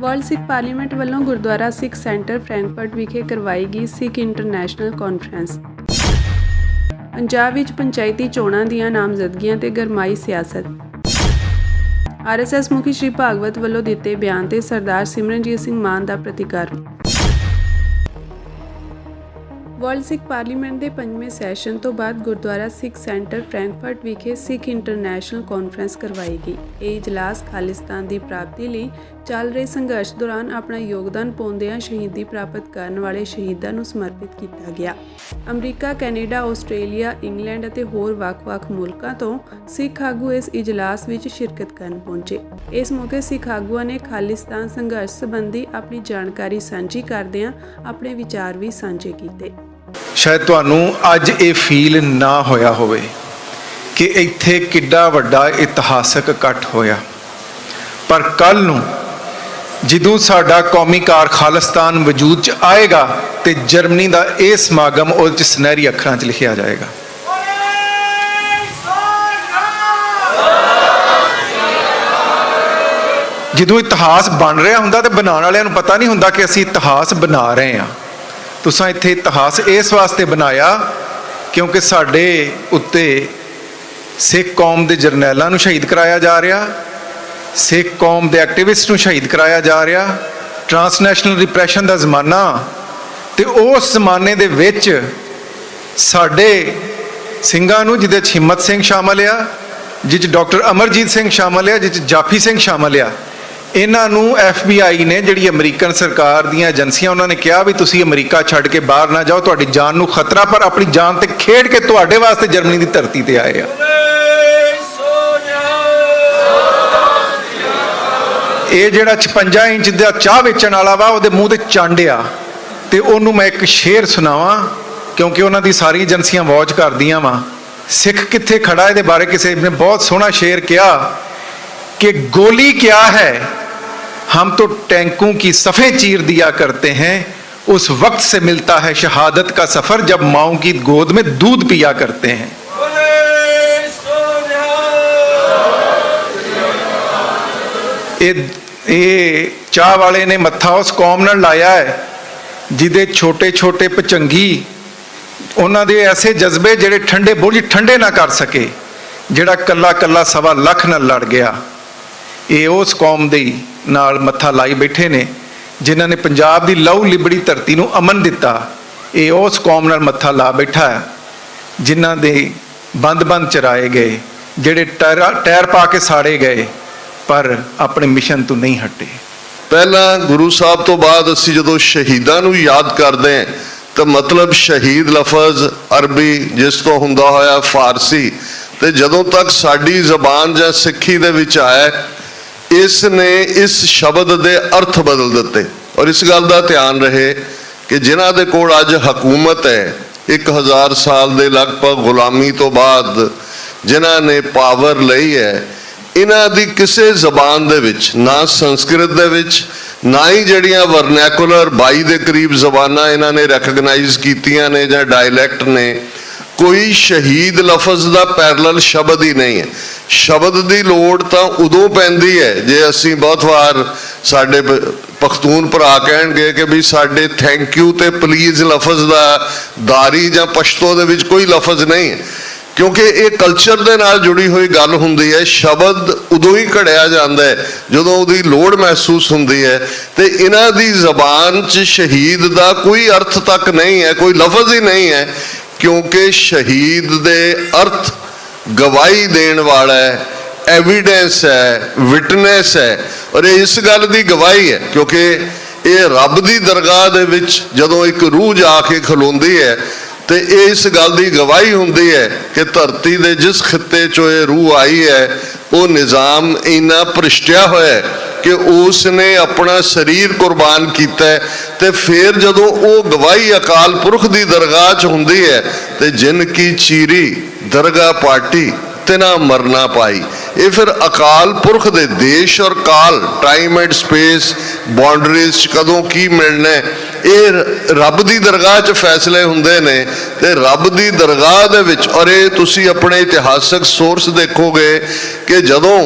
World ਸਿੱਖ parliament ਵੱਲੋਂ ਗੁਰਦੁਆਰਾ ਸਿੱਖ centre Frankfurt ਵਿਖੇ ਕਰਵਾਈ ਗਈ ਸਿੱਖ ਇੰਟਰਨੈਸ਼ਨਲ ਕਾਨਫਰੰਸ। ਪੰਜਾਬ ਵਿੱਚ ਪੰਚਾਇਤੀ ਚੋਣਾਂ ਦੀਆਂ ਨਾਮਜ਼ਦਗੀਆਂ ਤੇ ਗਰਮਾਈ ਸਿਆਸਤ। ਆਰਐਸਐਸ ਮੁਖੀ ਸ਼੍ਰੀ ਭਾਗਵਤ ਵੱਲੋਂ ਦਿੱਤੇ ਬਿਆਨ ਤੇ ਸਰਦਾਰ ਸਿਮਰਨਜੀਤ ਸਿੰਘ ਮਾਨ ਦਾ ਪ੍ਰਤੀਕਰਮ। ਵਰਲਡ ਸਿੱਖ ਪਾਰਲੀਮੈਂਟ ਦੇ 5ਵੇਂ ਸੈਸ਼ਨ ਤੋਂ ਬਾਅਦ ਗੁਰਦੁਆਰਾ ਸਿੱਖ ਸੈਂਟਰ ਫਰੈਂਕਫਰਟ ਵਿਖੇ ਸਿੱਖ ਇੰਟਰਨੈਸ਼ਨਲ ਕਾਨਫਰੰਸ ਕਰਵਾਈ ਗਈ। ਇਹ ਇਜਲਾਸ ਖਾਲਿਸਤਾਨ ਦੀ ਪ੍ਰਾਪਤੀ ਲਈ ਚੱਲ ਰਹੇ ਸੰਘਰਸ਼ ਦੌਰਾਨ ਆਪਣਾ ਯੋਗਦਾਨ ਪਾਉਂਦਿਆਂ ਸ਼ਹੀਦੀ ਪ੍ਰਾਪਤ ਕਰਨ ਵਾਲੇ ਸ਼ਹੀਦਾਂ ਨੂੰ ਸਮਰਪਿਤ ਕੀਤਾ ਗਿਆ। ਅਮਰੀਕਾ, ਕੈਨੇਡਾ, ਆਸਟ੍ਰੇਲੀਆ, ਇੰਗਲੈਂਡ ਅਤੇ ਹੋਰ ਵੱਖ-ਵੱਖ ਮੁਲਕਾਂ ਤੋਂ ਸਿੱਖ ਆਗੂ ਇਸ ਇਜਲਾਸ ਵਿੱਚ ਸ਼ਿਰਕਤ ਕਰਨ ਪਹੁੰਚੇ। ਇਸ ਮੌਕੇ ਸਿੱਖ ਆਗੂਆਂ ਨੇ ਖਾਲਿਸਤਾਨ ਸੰਘਰਸ਼ ਸੰਬੰਧੀ ਆਪਣੀ ਜਾਣਕਾਰੀ ਸਾਂਝੀ ਕਰਦਿਆਂ ਆਪਣੇ ਵਿਚਾਰ ਵੀ ਸਾਂਝੇ ਕੀਤੇ। ਸ਼ਾਇਦ ਤੁਹਾਨੂੰ ਅੱਜ ਇਹ ਫੀਲ ਨਾ ਹੋਇਆ ਹੋਵੇ ਕਿ ਇੱਥੇ ਕਿੱਡਾ ਵੱਡਾ ਇਤਿਹਾਸਕ ਇਕੱਠ ਹੋਇਆ, ਪਰ ਕੱਲ੍ਹ ਨੂੰ ਜਦੋਂ ਸਾਡਾ ਕੌਮੀ ਕਾਰ ਖਾਲਿਸਤਾਨ ਵਜੂਦ 'ਚ ਆਏਗਾ ਤੇ ਜਰਮਨੀ ਦਾ ਇਹ ਸਮਾਗਮ ਉਹਦੇ 'ਚ ਸੁਨਹਿਰੀ ਅੱਖਰਾਂ 'ਚ ਲਿਖਿਆ ਜਾਏਗਾ। ਜਦੋਂ ਇਤਿਹਾਸ ਬਣ ਰਿਹਾ ਹੁੰਦਾ ਤੇ ਬਣਾਉਣ ਵਾਲਿਆਂ ਨੂੰ ਪਤਾ ਨਹੀਂ ਹੁੰਦਾ ਕਿ ਅਸੀਂ ਇਤਿਹਾਸ ਬਣਾ ਰਹੇ ਹਾਂ। ਤੁਸੀਂ ਇੱਥੇ ਇਤਿਹਾਸ ਇਸ ਵਾਸਤੇ ਬਣਾਇਆ ਕਿਉਂਕਿ ਸਾਡੇ ਉੱਤੇ ਸਿੱਖ ਕੌਮ ਦੇ ਜਰਨੈਲਾਂ ਨੂੰ ਸ਼ਹੀਦ ਕਰਾਇਆ ਜਾ ਰਿਹਾ, ਸਿੱਖ ਕੌਮ ਦੇ ਐਕਟਿਵਿਸਟ ਨੂੰ ਸ਼ਹੀਦ ਕਰਾਇਆ ਜਾ ਰਿਹਾ। ਟਰਾਂਸਨੈਸ਼ਨਲ ਰਿਪਰੈਸ਼ਨ ਦਾ ਜ਼ਮਾਨਾ, ਤੇ ਉਸ ਜ਼ਮਾਨੇ ਦੇ ਵਿੱਚ ਸਾਡੇ ਸਿੰਘਾਂ ਨੂੰ ਜਿਹਦੇ 'ਚ ਹਿੰਮਤ ਸਿੰਘ ਸ਼ਾਮਲ ਆ, ਜਿਹ 'ਚ ਡਾਕਟਰ ਅਮਰਜੀਤ ਸਿੰਘ ਸ਼ਾਮਲ ਆ, ਜਿਹ 'ਚ ਜਾਫੀ ਸਿੰਘ ਸ਼ਾਮਲ ਆ, ਇਹਨਾਂ ਨੂੰ FBI ਨੇ, ਜਿਹੜੀ ਅਮਰੀਕਨ ਸਰਕਾਰ ਦੀਆਂ ਏਜੰਸੀਆਂ, ਉਹਨਾਂ ਨੇ ਕਿਹਾ ਵੀ ਤੁਸੀਂ ਅਮਰੀਕਾ ਛੱਡ ਕੇ ਬਾਹਰ ਨਾ ਜਾਓ, ਤੁਹਾਡੀ ਜਾਨ ਨੂੰ ਖਤਰਾ, ਪਰ ਆਪਣੀ ਜਾਨ ਤੇ ਖੇਡ ਕੇ ਤੁਹਾਡੇ ਵਾਸਤੇ ਜਰਮਨੀ ਦੀ ਧਰਤੀ ਤੇ ਆਏ ਆ। ਇਹ ਜਿਹੜਾ 56 ਇੰਚ ਦਾ ਚਾਹ ਵੇਚਣ ਵਾਲਾ ਵਾ, ਉਹਦੇ ਮੂੰਹ ਤੇ ਚੰਡ ਆ, ਤੇ ਉਹਨੂੰ ਮੈਂ ਇੱਕ ਸ਼ੇਰ ਸੁਣਾਵਾਂ ਕਿਉਂਕਿ ਉਹਨਾਂ ਦੀ ਸਾਰੀ ਏਜੰਸੀਆਂ ਵਾਚ ਕਰਦੀਆਂ ਵਾ। ਸਿੱਖ ਕਿੱਥੇ ਖੜਾ, ਇਹਦੇ ਬਾਰੇ ਕਿਸੇ ਨੇ ਬਹੁਤ ਸੋਹਣਾ ਸ਼ੇਰ ਕਿਹਾ कि गोली क्या है, हम तो टैंकों की सफ़े चीर दिया करते हैं, उस वक्त से मिलता है शहादत का सफ़र जब माओं की गोद में दूध पिया करते हैं। ये चाह वाले ने मत्था उस कौम नाल लाया है जिहदे छोटे छोटे भचंगी, उन्हां दे ऐसे जज्बे जिहड़े ठंडे बुर्ज ठंडे ना कर सके, जिहड़ा कल्ला कल्ला 1.25 लाख नाल लड़ गया। ਇਹ ਉਸ ਕੌਮ ਦੇ ਨਾਲ ਮੱਥਾ ਲਾਈ ਬੈਠੇ ਨੇ ਜਿਨ੍ਹਾਂ ਨੇ ਪੰਜਾਬ ਦੀ ਲਹੂ ਲਿਬੜੀ ਧਰਤੀ ਨੂੰ ਅਮਨ ਦਿੱਤਾ। ਇਹ ਉਸ ਕੌਮ ਨਾਲ ਮੱਥਾ ਲਾ ਬੈਠਾ ਹੈ ਜਿਨ੍ਹਾਂ ਦੇ ਬੰਦ ਚਰਾਏ ਗਏ, ਜਿਹੜੇ ਟਾਇਰ ਪਾ ਕੇ ਸਾੜੇ ਗਏ, ਪਰ ਆਪਣੇ ਮਿਸ਼ਨ ਤੋਂ ਨਹੀਂ ਹਟੇ। ਪਹਿਲਾਂ ਗੁਰੂ ਸਾਹਿਬ ਤੋਂ ਬਾਅਦ ਅਸੀਂ ਜਦੋਂ ਸ਼ਹੀਦਾਂ ਨੂੰ ਯਾਦ ਕਰਦੇ ਹਾਂ ਤਾਂ ਮਤਲਬ ਸ਼ਹੀਦ ਲਫ਼ਜ਼ ਅਰਬੀ, ਜਿਸ ਤੋਂ ਹੁੰਦਾ ਹੋਇਆ ਫਾਰਸੀ, ਤੇ ਜਦੋਂ ਤੱਕ ਸਾਡੀ ਜ਼ਬਾਨ ਜਾਂ ਸਿੱਖੀ ਦੇ ਵਿੱਚ ਆਇਆ, ਇਸ ਨੇ ਇਸ ਸ਼ਬਦ ਦੇ ਅਰਥ ਬਦਲ ਦਿੱਤੇ। ਔਰ ਇਸ ਗੱਲ ਦਾ ਧਿਆਨ ਰਹੇ ਕਿ ਜਿਨ੍ਹਾਂ ਦੇ ਕੋਲ ਅੱਜ ਹਕੂਮਤ ਹੈ, 1000 ਸਾਲ ਦੇ ਲਗਭਗ ਗੁਲਾਮੀ ਤੋਂ ਬਾਅਦ ਜਿਨ੍ਹਾਂ ਨੇ ਪਾਵਰ ਲਈ ਹੈ, ਇਹਨਾਂ ਦੀ ਕਿਸੇ ਜ਼ਬਾਨ ਦੇ ਵਿੱਚ, ਨਾ ਸੰਸਕ੍ਰਿਤ ਦੇ ਵਿੱਚ, ਨਾ ਹੀ ਜਿਹੜੀਆਂ ਵਰਨੈਕੂਲਰ 22 ਦੇ ਕਰੀਬ ਜ਼ਬਾਨਾਂ ਇਹਨਾਂ ਨੇ ਰੈਕਗਨਾਈਜ਼ ਕੀਤੀਆਂ ਨੇ ਜਾਂ ਡਾਇਲੈਕਟ ਨੇ, ਕੋਈ ਸ਼ਹੀਦ ਲਫ਼ਜ਼ ਦਾ ਪੈਰਲਲ ਸ਼ਬਦ ਹੀ ਨਹੀਂ ਹੈ। ਸ਼ਬਦ ਦੀ ਲੋੜ ਤਾਂ ਉਦੋਂ ਪੈਂਦੀ ਹੈ ਜੇ ਅਸੀਂ ਬਹੁਤ ਵਾਰ, ਸਾਡੇ ਪਖਤੂਨ ਭਰਾ ਕਹਿਣਗੇ ਕਿ ਵੀ ਸਾਡੇ ਥੈਂਕ ਯੂ ਤੇ ਪਲੀਜ਼ ਲਫ਼ਜ਼ ਦਾ ਦਾਰੀ ਜਾਂ ਪਸ਼ਤੋ ਦੇ ਵਿੱਚ ਕੋਈ ਲਫ਼ਜ਼ ਨਹੀਂ ਹੈ, ਕਿਉਂਕਿ ਇਹ ਕਲਚਰ ਦੇ ਨਾਲ ਜੁੜੀ ਹੋਈ ਗੱਲ ਹੁੰਦੀ ਹੈ। ਸ਼ਬਦ ਉਦੋਂ ਹੀ ਘੜਿਆ ਜਾਂਦਾ ਹੈ ਜਦੋਂ ਉਹਦੀ ਲੋੜ ਮਹਿਸੂਸ ਹੁੰਦੀ ਹੈ, ਤੇ ਇਹਨਾਂ ਦੀ ਜ਼ਬਾਨ 'ਚ ਸ਼ਹੀਦ ਦਾ ਕੋਈ ਅਰਥ ਤੱਕ ਨਹੀਂ ਹੈ, ਕੋਈ ਲਫ਼ਜ਼ ਹੀ ਨਹੀਂ ਹੈ, ਕਿਉਂਕਿ ਸ਼ਹੀਦ ਦੇ ਅਰਥ ਗਵਾਹੀ ਦੇਣ ਵਾਲਾ ਹੈ, ਐਵੀਡੈਂਸ ਹੈ, ਵਿਟਨੈਸ ਹੈ। ਔਰ ਇਹ ਇਸ ਗੱਲ ਦੀ ਗਵਾਹੀ ਹੈ ਕਿਉਂਕਿ ਇਹ ਰੱਬ ਦੀ ਦਰਗਾਹ ਦੇ ਵਿੱਚ ਜਦੋਂ ਇੱਕ ਰੂਹ ਜਾ ਕੇ ਖਲੋਂਦੀ ਹੈ ਤੇ ਇਹ ਇਸ ਗੱਲ ਦੀ ਗਵਾਹੀ ਹੁੰਦੀ ਹੈ ਕਿ ਧਰਤੀ ਦੇ ਜਿਸ ਖਿੱਤੇ 'ਚੋਂ ਇਹ ਰੂਹ ਆਈ ਹੈ, ਉਹ ਨਿਜ਼ਾਮ ਇੰਨਾ ਭ੍ਰਿਸ਼ਟਿਆ ਹੋਇਆ ਹੈ ਕਿ ਉਸ ਨੇ ਆਪਣਾ ਸਰੀਰ ਕੁਰਬਾਨ ਕੀਤਾ ਹੈ। ਤੇ ਫਿਰ ਜਦੋਂ ਉਹ ਗਵਾਹੀ ਅਕਾਲ ਪੁਰਖ ਦੀ ਦਰਗਾਹ 'ਚ ਹੁੰਦੀ ਹੈ ਤੇ ਜਿਨ ਕੀ ਚੀਰੀ ਦਰਗਾਹ ਪਾਟੀ ਤੇ ਨਾ ਮਰਨਾ ਪਾਈ, ਇਹ ਫਿਰ ਅਕਾਲ ਪੁਰਖ ਦੇ ਦੇਸ਼ ਔਰ ਕਾਲ, ਟਾਈਮ ਐਂਡ ਸਪੇਸ, ਬਾਉਂਡਰੀਜ਼ 'ਚ ਕਦੋਂ ਕੀ ਮਿਲਣਾ, ਇਹ ਰੱਬ ਦੀ ਦਰਗਾਹ 'ਚ ਫੈਸਲੇ ਹੁੰਦੇ ਨੇ। ਤੇ ਰੱਬ ਦੀ ਦਰਗਾਹ ਦੇ ਵਿੱਚ, ਔਰ ਇਹ ਤੁਸੀਂ ਆਪਣੇ ਇਤਿਹਾਸਕ ਸੋਰਸ ਦੇਖੋਗੇ ਕਿ ਜਦੋਂ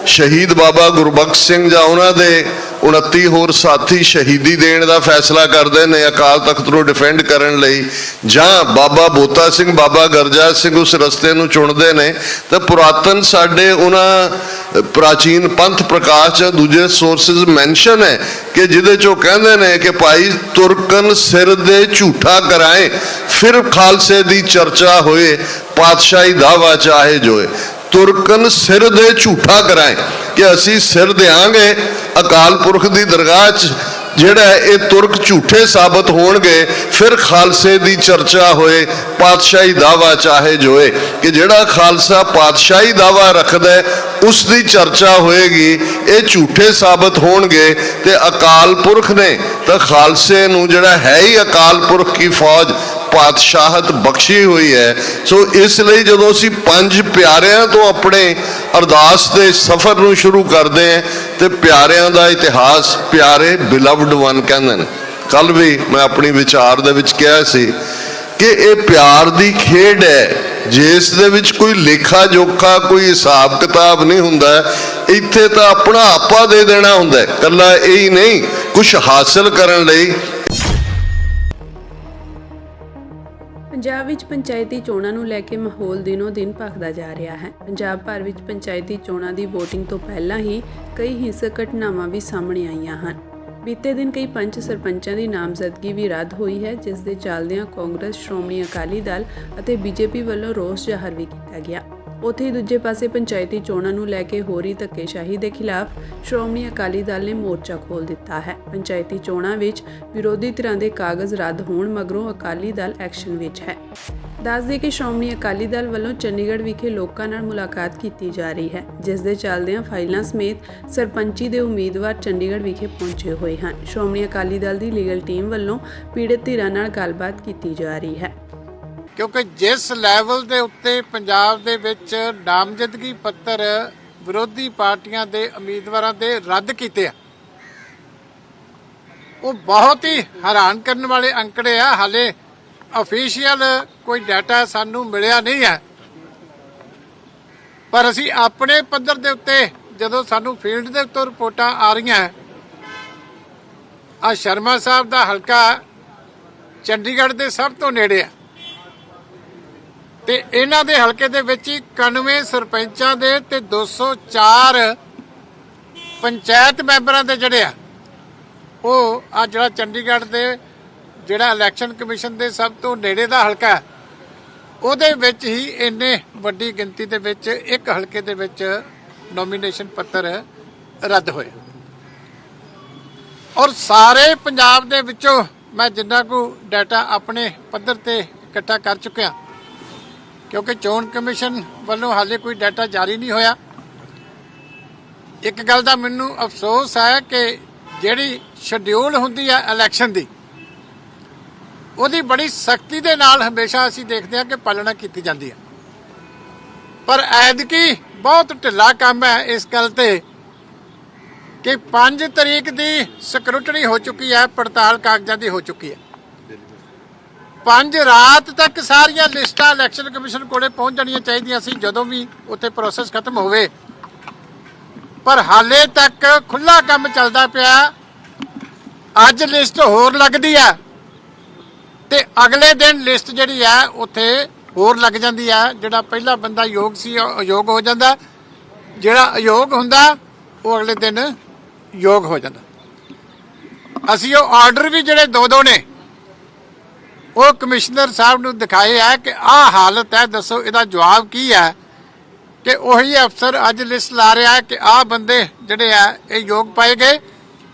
ਸ਼ਹੀਦ ਬਾਬਾ ਗੁਰਬਖਸ਼ ਸਿੰਘ ਜਾਂ ਉਹਨਾਂ ਦੇ 29 ਹੋਰ ਸਾਥੀ ਸ਼ਹੀਦੀ ਦੇਣ ਦਾ ਫੈਸਲਾ ਕਰਦੇ ਨੇ ਅਕਾਲ ਤਖਤ ਨੂੰ ਡਿਫੈਂਡ ਕਰਨ ਲਈ, ਜਾਂ ਬਾਬਾ ਬੋਤਾ ਸਿੰਘ ਬਾਬਾ ਗਰਜਾ ਸਿੰਘ ਉਸ ਰਸਤੇ ਨੂੰ ਚੁਣਦੇ ਨੇ, ਤਾਂ ਪੁਰਾਤਨ ਸਾਡੇ ਉਹਨਾਂ ਪ੍ਰਾਚੀਨ ਪੰਥ ਪ੍ਰਕਾਸ਼ ਚ ਦੂਜੇ ਸੋਰਸਿਸ ਮੈਂਸ਼ਨ ਹੈ ਕਿ ਜਿਹਦੇ ਚੋਂ ਕਹਿੰਦੇ ਨੇ ਕਿ ਭਾਈ ਤੁਰਕਨ ਸਿਰ ਦੇ ਝੂਠਾ ਕਰਾਏ, ਫਿਰ ਖਾਲਸੇ ਦੀ ਚਰਚਾ ਹੋਏ, ਪਾਤਸ਼ਾਹੀ ਦਾਵਾ ਚਾਹੇ ਜੋਏ। ਤੁਰਕਨ ਸਿਰ ਦੇ ਝੂਠਾ ਕਰਾਏ ਕਿ ਅਸੀਂ ਸਿਰ ਦਿਆਂਗੇ ਅਕਾਲ ਪੁਰਖ ਦੀ ਦਰਗਾਹ 'ਚ, ਜਿਹੜਾ ਇਹ ਤੁਰਕ ਝੂਠੇ ਸਾਬਤ ਹੋਣਗੇ, ਫਿਰ ਖਾਲਸੇ ਦੀ ਚਰਚਾ ਹੋਏ, ਪਾਤਸ਼ਾਹੀ ਦਾਵਾ ਚਾਹੇ ਜੋਏ। ਕਿ ਜਿਹੜਾ ਖਾਲਸਾ ਪਾਤਸ਼ਾਹੀ ਦਾਵਾ ਰੱਖਦਾ ਉਸ ਦੀ ਚਰਚਾ ਹੋਏਗੀ, ਇਹ ਝੂਠੇ ਸਾਬਤ ਹੋਣਗੇ। ਤੇ ਅਕਾਲ ਪੁਰਖ ਨੇ ਤਾਂ ਖਾਲਸੇ ਨੂੰ, ਜਿਹੜਾ ਹੈ ਹੀ ਅਕਾਲ ਪੁਰਖ ਕੀ ਫੌਜ, ਪਾਤਸ਼ਾਹਤ ਬਖਸ਼ੀ ਹੋਈ ਹੈ। ਸੋ ਇਸ ਲਈ ਜਦੋਂ ਅਸੀਂ ਪੰਜ ਪਿਆਰਿਆਂ ਤੋਂ ਆਪਣੇ ਅਰਦਾਸ ਦੇ ਸਫ਼ਰ ਨੂੰ ਸ਼ੁਰੂ ਕਰਦੇ ਹਾਂ, ਤੇ ਪਿਆਰਿਆਂ ਦਾ ਇਤਿਹਾਸ ਪਿਆਰੇ ਬਿਲਵਡ ਵਨ ਕਹਿੰਦੇ ਨੇ। ਕੱਲ ਵੀ ਮੈਂ ਆਪਣੀ ਵਿਚਾਰ ਦੇ ਵਿੱਚ ਕਿਹਾ ਸੀ ਕਿ ਇਹ ਪਿਆਰ ਦੀ ਖੇਡ ਹੈ, ਜਿਸ ਦੇ ਵਿੱਚ ਕੋਈ ਲੇਖਾ ਜੋਖਾ, ਕੋਈ ਹਿਸਾਬ ਕਿਤਾਬ ਨਹੀਂ ਹੁੰਦਾ। ਇੱਥੇ ਤਾਂ ਆਪਣਾ ਆਪਾ ਦੇ ਦੇਣਾ ਹੁੰਦਾ, ਇਕੱਲਾ ਇਹ ਹੀ ਨਹੀਂ, ਕੁਝ ਹਾਸਲ ਕਰਨ ਲਈ। ਪੰਜਾਬ ਵਿੱਚ ਪੰਚਾਇਤੀ ਚੋਣਾਂ ਨੂੰ ਲੈ ਕੇ ਮਾਹੌਲ ਦਿਨੋਂ ਦਿਨ ਭਖਦਾ ਜਾ ਰਿਹਾ ਹੈ। ਪੰਜਾਬ ਭਰ ਵਿੱਚ ਪੰਚਾਇਤੀ ਚੋਣਾਂ ਦੀ VOTING ਤੋਂ ਪਹਿਲਾਂ ਹੀ ਕਈ ਹਿੰਸਕ ਘਟਨਾਵਾਂ ਵੀ ਸਾਹਮਣੇ ਆਈਆਂ ਹਨ। ਬੀਤੇ ਦਿਨ ਕਈ ਪੰਚ ਸਰਪੰਚਾਂ ਦੀ ਨਾਮਜ਼ਦਗੀ ਵੀ ਰੱਦ ਹੋਈ ਹੈ, ਜਿਸ ਦੇ ਚੱਲਦਿਆਂ ਕਾਂਗਰਸ, ਸ਼੍ਰੋਮਣੀ ਅਕਾਲੀ ਦਲ ਅਤੇ BJP ਵੱਲੋਂ ਰੋਸ ਜ਼ਾਹਰ ਵੀ ਕੀਤਾ ਗਿਆ। ਉੱਥੇ ਹੀ ਦੂਜੇ ਪਾਸੇ ਪੰਚਾਇਤੀ ਚੋਣਾਂ ਨੂੰ ਲੈ ਕੇ ਹੋ ਰਹੀ ਧੱਕੇਸ਼ਾਹੀ ਦੇ ਖਿਲਾਫ ਸ਼੍ਰੋਮਣੀ ਅਕਾਲੀ ਦਲ ਨੇ ਮੋਰਚਾ ਖੋਲ੍ਹ ਦਿੱਤਾ ਹੈ। ਪੰਚਾਇਤੀ ਚੋਣਾਂ ਵਿੱਚ ਵਿਰੋਧੀ ਧਿਰਾਂ ਦੇ ਕਾਗਜ਼ ਰੱਦ ਹੋਣ ਮਗਰੋਂ ਅਕਾਲੀ ਦਲ ਐਕਸ਼ਨ ਵਿੱਚ ਹੈ। ਦੱਸ ਦੇਈਏ ਕਿ ਸ਼੍ਰੋਮਣੀ ਅਕਾਲੀ ਦਲ ਵੱਲੋਂ ਚੰਡੀਗੜ੍ਹ ਵਿਖੇ ਲੋਕਾਂ ਨਾਲ ਮੁਲਾਕਾਤ ਕੀਤੀ ਜਾ ਰਹੀ ਹੈ, ਜਿਸ ਦੇ ਚੱਲਦਿਆਂ ਫਾਈਲਾਂ ਸਮੇਤ ਸਰਪੰਚੀ ਦੇ ਉਮੀਦਵਾਰ ਚੰਡੀਗੜ੍ਹ ਵਿਖੇ ਪਹੁੰਚੇ ਹੋਏ ਹਨ। ਸ਼੍ਰੋਮਣੀ ਅਕਾਲੀ ਦਲ ਦੀ ਲੀਗਲ ਟੀਮ ਵੱਲੋਂ ਪੀੜਤ ਧਿਰਾਂ ਨਾਲ ਗੱਲਬਾਤ ਕੀਤੀ ਜਾ ਰਹੀ ਹੈ। ਕਿਉਂਕਿ ਜਿਸ ਲੈਵਲ ਦੇ ਉੱਤੇ ਪੰਜਾਬ ਦੇ ਵਿੱਚ ਨਾਮਜ਼ਦਗੀ ਪੱਤਰ ਵਿਰੋਧੀ ਪਾਰਟੀਆਂ ਦੇ ਉਮੀਦਵਾਰਾਂ ਦੇ ਰੱਦ ਕੀਤੇ ਆ, ਉਹ ਬਹੁਤ ਹੀ ਹੈਰਾਨ ਕਰਨ ਵਾਲੇ ਅੰਕੜੇ ਆ। ਹਾਲੇ ਅਫੀਸ਼ੀਅਲ ਕੋਈ ਡਾਟਾ ਸਾਨੂੰ ਮਿਲਿਆ ਨਹੀਂ ਹੈ, ਪਰ ਅਸੀਂ ਆਪਣੇ ਪੱਧਰ ਦੇ ਉੱਤੇ ਜਦੋਂ ਸਾਨੂੰ ਫੀਲਡ ਦੇ ਉੱਤੇ ਰਿਪੋਰਟਾਂ ਆ ਰਹੀਆਂ, ਆ ਸ਼ਰਮਾ ਸਾਹਿਬ ਦਾ ਹਲਕਾ ਚੰਡੀਗੜ੍ਹ ਦੇ ਸਭ ਤੋਂ ਨੇੜੇ ਆ, ਤੇ ਇਹਨਾਂ ਦੇ ਹਲਕੇ ਦੇ ਵਿੱਚ 91 ਸਰਪੰਚਾਂ ਦੇ ਤੇ 204 ਪੰਚਾਇਤ ਮੈਂਬਰਾਂ ਦੇ ਜਿਹੜੇ ਆ, ਉਹ ਆ ਜਿਹੜਾ ਚੰਡੀਗੜ੍ਹ ਦੇ ਜਿਹੜਾ ਇਲੈਕਸ਼ਨ ਕਮਿਸ਼ਨ ਦੇ ਸਭ ਤੋਂ ਨੇੜੇ ਦਾ ਹਲਕਾ, ਉਹਦੇ ਵਿੱਚ ਹੀ ਇੰਨੇ ਵੱਡੀ ਗਿਣਤੀ ਦੇ ਵਿੱਚ ਇੱਕ ਹਲਕੇ ਦੇ ਵਿੱਚ ਨੋਮੀਨੇਸ਼ਨ ਪੱਤਰ ਰੱਦ ਹੋਏ। ਔਰ ਸਾਰੇ ਪੰਜਾਬ ਦੇ ਵਿੱਚੋਂ ਮੈਂ ਜਿੰਨਾ ਕੁ ਡਾਟਾ ਆਪਣੇ ਪੱਧਰ ਤੇ ਇਕੱਠਾ ਕਰ ਚੁੱਕਿਆ, ਕਿਉਂਕਿ ਚੋਣ ਕਮਿਸ਼ਨ ਵੱਲੋਂ ਹਾਲੇ ਕੋਈ ਡਾਟਾ ਜਾਰੀ ਨਹੀਂ ਹੋਇਆ। ਇੱਕ ਗੱਲ ਦਾ ਮੈਨੂੰ ਅਫਸੋਸ ਹੈ ਕਿ ਜਿਹੜੀ ਸ਼ਡਿਊਲ ਹੁੰਦੀ ਹੈ ਇਲੈਕਸ਼ਨ ਦੀ, ਉਹਦੀ ਬੜੀ ਸਖਤੀ ਦੇ ਨਾਲ ਹਮੇਸ਼ਾ ਅਸੀਂ ਦੇਖਦੇ ਹਾਂ ਕਿ ਪਾਲਣਾ ਕੀਤੀ ਜਾਂਦੀ ਹੈ, ਪਰ ਐਤਕੀ ਬਹੁਤ ਢਿੱਲਾ ਕੰਮ ਹੈ ਇਸ ਗੱਲ ਤੇ ਕਿ 5 ਤਰੀਕ ਦੀ ਸਕਰੂਟਨੀ ਹੋ ਚੁੱਕੀ ਹੈ, ਪੜਤਾਲ ਕਾਗਜ਼ਾਂ ਦੀ ਹੋ ਚੁੱਕੀ ਹੈ। 5 ਰਾਤ ਤੱਕ ਸਾਰੀਆਂ ਲਿਸਟਾਂ ਇਲੈਕਸ਼ਨ ਕਮਿਸ਼ਨ ਕੋਲੇ ਪਹੁੰਚ ਜਾਣੀਆਂ ਚਾਹੀਦੀਆਂ ਸੀ ਜਦੋਂ ਵੀ ਉੱਥੇ ਪ੍ਰੋਸੈਸ ਖਤਮ ਹੋਵੇ, ਪਰ ਹਾਲੇ ਤੱਕ ਖੁੱਲਾ ਕੰਮ ਚੱਲਦਾ ਪਿਆ। ਅੱਜ ਲਿਸਟ ਹੋਰ ਲੱਗਦੀ ਆ ਤੇ ਅਗਲੇ ਦਿਨ ਲਿਸਟ ਜਿਹੜੀ ਆ ਉੱਥੇ ਹੋਰ ਲੱਗ ਜਾਂਦੀ ਆ। ਜਿਹੜਾ ਪਹਿਲਾ ਬੰਦਾ ਯੋਗ ਸੀ ਉਹ ਅਯੋਗ ਹੋ ਜਾਂਦਾ, ਜਿਹੜਾ ਅਯੋਗ ਹੁੰਦਾ ਉਹ ਅਗਲੇ ਦਿਨ ਯੋਗ ਹੋ ਜਾਂਦਾ। ਅਸੀਂ ਉਹ ਆਰਡਰ ਵੀ ਜਿਹੜੇ ਦੋ ਨੇ ਉਹ ਕਮਿਸ਼ਨਰ ਸਾਹਿਬ ਨੂੰ ਦਿਖਾਏ ਆ ਕਿ ਆਹ ਹਾਲਤ ਹੈ, ਦੱਸੋ ਇਹਦਾ ਜਵਾਬ ਕੀ ਹੈ। ਕਿ ਉਹੀ ਅਫਸਰ ਅੱਜ ਲਿਸਟ ਲਾ ਰਿਹਾ ਕਿ ਆਹ ਬੰਦੇ ਜਿਹੜੇ ਆ ਇਹ ਯੋਗ ਪਾਏ ਗਏ,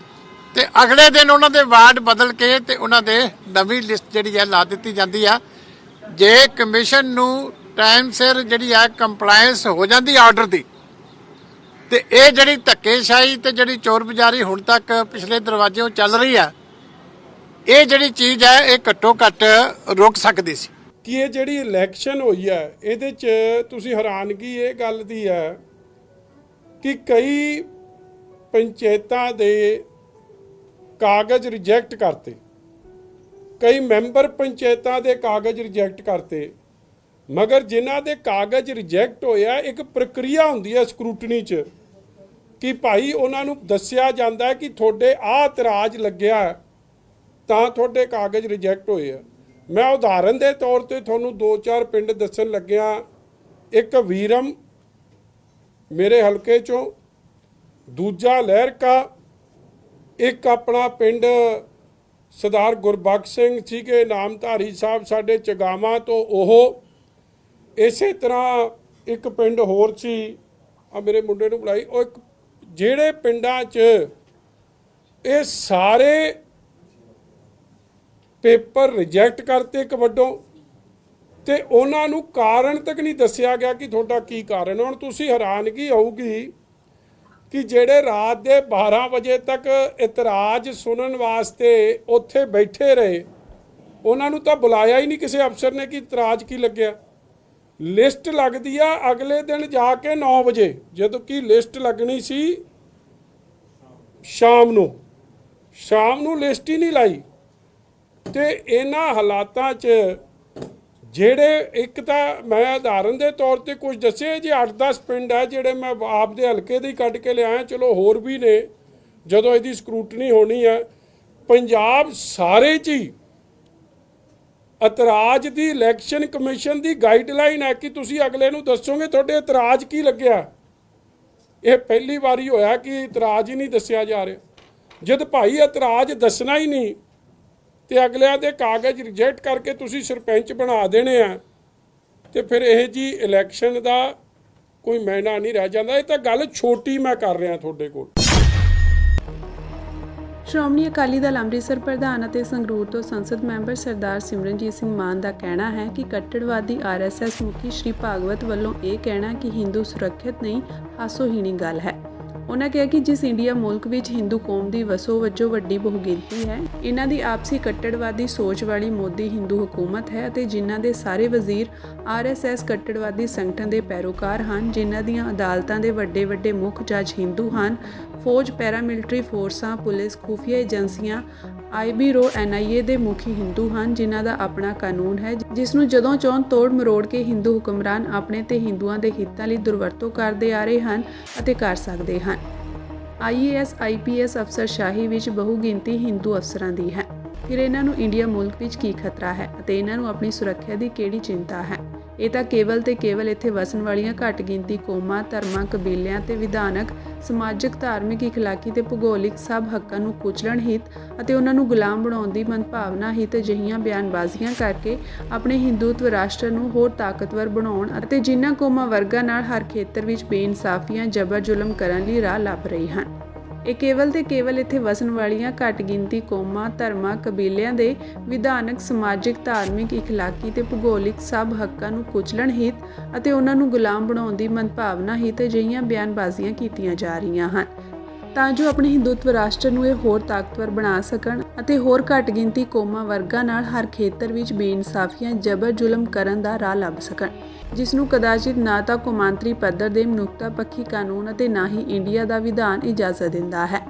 ਤੇ ਅਗਲੇ ਦਿਨ ਉਹਨਾਂ ਦੇ ਵਾਰਡ ਬਦਲ ਕੇ ਤੇ ਉਹਨਾਂ ਦੇ ਨਵੀਂ ਲਿਸਟ ਜਿਹੜੀ ਹੈ ਲਾ ਦਿੱਤੀ ਜਾਂਦੀ ਆ। ਜੇ ਕਮਿਸ਼ਨ ਨੂੰ ਟਾਈਮ ਸਿਰ ਜਿਹੜੀ ਆ ਕੰਪਲਾਇੰਸ ਹੋ ਜਾਂਦੀ ਆਰਡਰ ਦੀ, ਤੇ ਇਹ ਜਿਹੜੀ ਧੱਕੇਸ਼ਾਹੀ ਤੇ ਜਿਹੜੀ ਚੋਰ ਬਜ਼ਾਰੀ ਹੁਣ ਤੱਕ ਪਿਛਲੇ ਦਰਵਾਜ਼ਿਓਂ ਚੱਲ ਰਹੀ ਆ, ਇਹ ਜਿਹੜੀ ਚੀਜ਼ ਹੈ ਇਹ ਘੱਟੋ ਘੱਟ ਰੁਕ ਸਕਦੀ ਸੀ। ਕਿ ਇਹ ਜਿਹੜੀ ਇਲੈਕਸ਼ਨ ਹੋਈ ਹੈ ਇਹਦੇ 'ਚ ਤੁਸੀਂ ਹੈਰਾਨਗੀ ਇਹ ਗੱਲ ਦੀ ਹੈ ਕਿ ਕਈ ਪੰਚਾਇਤਾਂ ਦੇ ਕਾਗਜ਼ ਰਿਜੈਕਟ ਕਰਤੇ, ਕਈ ਮੈਂਬਰ ਪੰਚਾਇਤਾਂ ਦੇ ਕਾਗਜ਼ ਰਿਜੈਕਟ ਕਰਤੇ, ਮਗਰ ਜਿਨ੍ਹਾਂ ਦੇ ਕਾਗਜ਼ ਰਿਜੈਕਟ ਹੋਇਆ ਇੱਕ ਪ੍ਰਕਿਰਿਆ ਹੁੰਦੀ ਹੈ ਸਕਰੂਟਨੀ 'ਚ ਕਿ ਭਾਈ ਉਹਨਾਂ ਨੂੰ ਦੱਸਿਆ ਜਾਂਦਾ ਹੈ ਕਿ ਤੁਹਾਡੇ ਆਹ ਇਤਰਾਜ਼ ਲੱਗਿਆ ਹੈ, ਤਾਂ ਤੁਹਾਡੇ ਕਾਗਜ਼ ਰਿਜੈਕਟ ਹੋਏ ਆ। ਮੈਂ ਉਦਾਹਰਨ ਦੇ ਤੌਰ ਤੇ ਤੁਹਾਨੂੰ 2-4 ਪਿੰਡ ਦੱਸਣ ਲੱਗਿਆ। ਇੱਕ ਵੀਰਮ ਮੇਰੇ ਹਲਕੇ ਚੋਂ, ਦੂਜਾ ਲਹਿਰਕਾ, ਇੱਕ ਆਪਣਾ ਪਿੰਡ ਸਰਦਾਰ ਗੁਰਬਖਸ਼ ਸਿੰਘ ਸੀਗੇ ਨਾਮਧਾਰੀ ਸਾਹਿਬ ਸਾਡੇ ਚਗਾਵਾਂ ਤੋਂ, ਉਹ ਇਸੇ ਤਰ੍ਹਾਂ ਇੱਕ ਪਿੰਡ ਹੋਰ ਸੀ, ਆ ਮੇਰੇ ਮੁੰਡੇ ਨੂੰ ਬੁਲਾਈ, ਉਹ ਇੱਕ ਜਿਹੜੇ ਪਿੰਡਾਂ 'ਚ ਇਹ ਸਾਰੇ ਪੇਪਰ ਰਿਜੈਕਟ ਕਰਤੇ ਇੱਕ ਵੱਡੋਂ, ਤੇ ਉਹਨਾਂ ਨੂੰ ਕਾਰਨ ਤੱਕ ਨਹੀਂ ਦੱਸਿਆ ਗਿਆ ਕਿ ਤੁਹਾਡਾ ਕੀ ਕਾਰਨ। ਹੁਣ ਤੁਸੀਂ ਹੈਰਾਨਗੀ ਹੋਊਗੀ ਕਿ ਜਿਹੜੇ ਰਾਤ ਦੇ 12 ਵਜੇ ਤੱਕ ਇਤਰਾਜ਼ ਸੁਣਨ ਵਾਸਤੇ ਉੱਥੇ ਬੈਠੇ ਰਹੇ, ਉਹਨਾਂ ਨੂੰ ਤਾਂ ਬੁਲਾਇਆ ਹੀ ਨਹੀਂ ਕਿਸੇ ਅਫਸਰ ਨੇ ਕਿ ਇਤਰਾਜ਼ ਕੀ ਲੱਗਿਆ। ਲਿਸਟ ਲੱਗਦੀ ਆ ਅਗਲੇ ਦਿਨ ਜਾ ਕੇ 9 ਵਜੇ, ਜਦੋਂ ਕਿ ਲਿਸਟ ਲੱਗਣੀ ਸੀ ਸ਼ਾਮ ਨੂੰ ਲਿਸਟ ਹੀ ਨਹੀਂ ਲਾਈ। ਤੇ ਇਹਨਾਂ ਹਾਲਾਤਾਂ 'ਚ ਜਿਹੜੇ ਇੱਕ ਤਾਂ ਮੈਂ ਉਦਾਹਰਨ ਦੇ ਤੌਰ ਤੇ ਕੁਝ ਦੱਸੇ, ਜੇ 8-10 ਪਿੰਡ ਹੈ ਜਿਹੜੇ ਮੈਂ ਆਪ ਦੇ ਹਲਕੇ ਦੇ ਹੀ ਕੱਢ ਕੇ ਲਿਆਇਆ, ਚਲੋ ਹੋਰ ਵੀ ਨੇ ਜਦੋਂ ਇਹਦੀ ਸਕਰੂਟਨੀ ਹੋਣੀ ਹੈ। ਪੰਜਾਬ ਸਾਰੇ 'ਚ ਹੀ ਇਤਰਾਜ਼ ਦੀ ਇਲੈਕਸ਼ਨ ਕਮਿਸ਼ਨ ਦੀ ਗਾਈਡਲਾਈਨ ਹੈ ਕਿ ਤੁਸੀਂ ਅਗਲੇ ਨੂੰ ਦੱਸੋਗੇ ਤੁਹਾਡੇ ਇਤਰਾਜ਼ ਕੀ ਲੱਗਿਆ। ਇਹ ਪਹਿਲੀ ਵਾਰੀ ਹੋਇਆ ਕਿ ਇਤਰਾਜ਼ ਹੀ ਨਹੀਂ ਦੱਸਿਆ ਜਾ ਰਿਹਾ। ਜਦ ਭਾਈ ਇਤਰਾਜ਼ ਦੱਸਣਾ ਹੀ ਨਹੀਂ ਤੇ ਅਗਲਿਆਂ ਦੇ ਕਾਗਜ਼ ਰਿਜੈਕਟ ਕਰਕੇ ਤੁਸੀਂ ਸਰਪੰਚ ਬਣਾ ਦੇਣੇ ਆ, ਤੇ ਫਿਰ ਇਹ ਜੀ ਇਲੈਕਸ਼ਨ ਦਾ ਕੋਈ ਮਾਇਨਾ ਨਹੀਂ ਰਹਿ ਜਾਂਦਾ। ਇਹ ਤਾਂ ਗੱਲ ਛੋਟੀ ਮੈਂ ਕਰ ਰਿਹਾ ਤੁਹਾਡੇ ਕੋਲ। ਸ਼੍ਰੋਮਣੀ ਅਕਾਲੀ ਦਲ ਅੰਮ੍ਰਿਤਸਰ ਪ੍ਰਧਾਨ ਅਤੇ ਸੰਗਰੂਰ ਤੋਂ ਸੰਸਦ ਮੈਂਬਰ ਸਰਦਾਰ ਸਿਮਰਨਜੀਤ ਸਿੰਘ ਮਾਨ ਦਾ ਕਹਿਣਾ ਹੈ ਕਿ ਕੱਟੜਵਾਦੀ RSS ਮੁਖੀ ਸ਼੍ਰੀ ਭਾਗਵਤ ਵੱਲੋਂ ਇਹ ਕਹਿਣਾ ਕਿ ਹਿੰਦੂ ਸੁਰੱਖਿਅਤ ਨਹੀਂ, ਹਾਸੋਹੀਣੀ ਗੱਲ ਹੈ। ਉਹਨਾਂ ਕਿਹਾ ਕਿ ਜਿਸ ਇੰਡੀਆ ਮੁਲਕ ਵਿੱਚ ਹਿੰਦੂ ਕੌਮ ਦੀ ਵਸੋਂ ਵਜੋਂ ਵੱਡੀ ਬਹੁਗਿਣਤੀ ਹੈ, ਇਹਨਾਂ ਦੀ ਆਪਸੀ ਕੱਟੜਵਾਦੀ ਸੋਚ ਵਾਲੀ ਮੋਦੀ ਹਿੰਦੂ ਹਕੂਮਤ ਹੈ ਅਤੇ ਜਿਨ੍ਹਾਂ ਦੇ ਸਾਰੇ ਵਜ਼ੀਰ RSS ਕੱਟੜਵਾਦੀ ਸੰਗਠਨ ਦੇ ਪੈਰੋਕਾਰ ਹਨ, ਜਿਨ੍ਹਾਂ ਦੀਆਂ ਅਦਾਲਤਾਂ ਦੇ ਵੱਡੇ ਵੱਡੇ ਮੁੱਖ ਜੱਜ ਹਿੰਦੂ ਹਨ, ਫੌਜ, ਪੈਰਾਮਿਲਟਰੀ ਫੋਰਸਾਂ, ਪੁਲਿਸ, ਖੂਫੀਆ ਏਜੰਸੀਆਂ, IB-RO, NIA ਦੇ ਮੁਖੀ ਹਿੰਦੂ ਹਨ, ਜਿਨ੍ਹਾਂ ਦਾ ਆਪਣਾ ਕਾਨੂੰਨ ਹੈ, ਜਿਸ ਨੂੰ ਜਦੋਂ ਚਾਹੁਣ ਤੋੜ ਮਰੋੜ ਕੇ ਹਿੰਦੂ ਹੁਕਮਰਾਨ ਆਪਣੇ ਤੇ ਹਿੰਦੂਆਂ ਦੇ ਹਿੱਤਾਂ ਲਈ ਦੁਰਵਰਤੋਂ ਕਰਦੇ ਆ ਰਹੇ ਹਨ ਅਤੇ ਕਰ ਸਕਦੇ ਹਨ। IAS IPS ਅਫਸਰਸ਼ਾਹੀ ਵਿੱਚ ਬਹੁਗਿਣਤੀ ਹਿੰਦੂ ਅਫਸਰਾਂ ਦੀ ਹੈ। ਫਿਰ ਇਹਨਾਂ ਨੂੰ ਇੰਡੀਆ ਮੁਲਕ ਵਿੱਚ ਕੀ ਖਤਰਾ ਹੈ ਅਤੇ ਇਹਨਾਂ ਨੂੰ ਆਪਣੀ ਸੁਰੱਖਿਆ ਦੀ ਕਿਹੜੀ ਚਿੰਤਾ ਹੈ। ਇਹ ਤਾਂ ਕੇਵਲ ਤੇ ਕੇਵਲ ਇੱਥੇ ਵਸਣ ਵਾਲੀਆਂ ਘੱਟ ਗਿਣਤੀ ਕੌਮਾਂ, ਧਰਮਾਂ, ਕਬੀਲਿਆਂ ਤੇ ਵਿਧਾਨਕ, ਸਮਾਜਿਕ, ਧਾਰਮਿਕ, ਇਖਲਾਕੀ ਤੇ ਭੂਗੋਲਿਕ ਸਭ ਹੱਕਾਂ ਨੂੰ ਕੁਚਲਣ ਹਿੱਤ ਅਤੇ ਉਹਨਾਂ ਨੂੰ ਗੁਲਾਮ ਬਣਾਉਣ ਦੀ ਮਨਭਾਵਨਾ ਹਿੱਤ ਅਜਿਹੀਆਂ ਬਿਆਨਬਾਜ਼ੀਆਂ ਕਰਕੇ ਆਪਣੇ ਹਿੰਦੂਤਵ ਰਾਸ਼ਟਰ ਨੂੰ ਹੋਰ ਤਾਕਤਵਰ ਬਣਾਉਣ ਅਤੇ ਜਿਨ੍ਹਾਂ ਕੌਮਾਂ ਵਰਗਾਂ ਨਾਲ ਹਰ ਖੇਤਰ ਵਿੱਚ ਬੇਇਨਸਾਫੀਆਂ, ਜ਼ਬਰ ਜ਼ੁਲਮ ਕਰਨ ਲਈ ਰਾਹ ਲੱਭ ਰਹੇ ਹਨ। ਇਹ ਕੇਵਲ ਤੇ ਕੇਵਲ ਇੱਥੇ ਵਸਣ ਵਾਲੀਆਂ ਘੱਟ ਗਿਣਤੀ ਕੌਮਾਂ, ਧਰਮਾਂ, ਕਬੀਲਿਆਂ ਦੇ ਵਿਧਾਨਕ, ਸਮਾਜਿਕ, ਧਾਰਮਿਕ, ਇਖਲਾਕੀ ਤੇ ਭੂਗੋਲਿਕ ਸਭ ਹੱਕਾਂ ਨੂੰ ਕੁਚਲਣ ਹਿੱਤ ਅਤੇ ਉਹਨਾਂ ਨੂੰ ਗੁਲਾਮ ਬਣਾਉਣ ਦੀ ਮਨਭਾਵਨਾ ਹਿੱਤ ਅਜਿਹੀਆਂ ਬਿਆਨਬਾਜ਼ੀਆਂ ਕੀਤੀਆਂ ਜਾ ਰਹੀਆਂ ਹਨ, ਤਾਂ ਜੋ ਆਪਣੇ ਹਿੰਦੂਤਵ ਰਾਸ਼ਟਰ ਨੂੰ ਇਹ ਹੋਰ ਤਾਕਤਵਰ ਬਣਾ ਸਕਣ ਅਤੇ ਹੋਰ ਘੱਟ ਗਿਣਤੀ ਕੌਮਾਂ ਵਰਗਾਂ ਨਾਲ ਹਰ ਖੇਤਰ ਵਿੱਚ ਬੇਇਨਸਾਫੀਆਂ, ਜ਼ਬਰ ਜ਼ੁਲਮ ਕਰਨ ਦਾ ਰਾਹ ਲੱਭ ਸਕਣ, ਜਿਸ ਨੂੰ ਕਦਾਚਿਤ ਨਾ ਤਾਂ ਕੌਮਾਂਤਰੀ ਪੱਧਰ ਦੇ ਮਨੁੱਖਤਾ ਪੱਖੀ ਕਾਨੂੰਨ ਅਤੇ ਨਾ ਹੀ ਇੰਡੀਆ ਦਾ ਵਿਧਾਨ ਇਜਾਜ਼ਤ ਦਿੰਦਾ ਹੈ।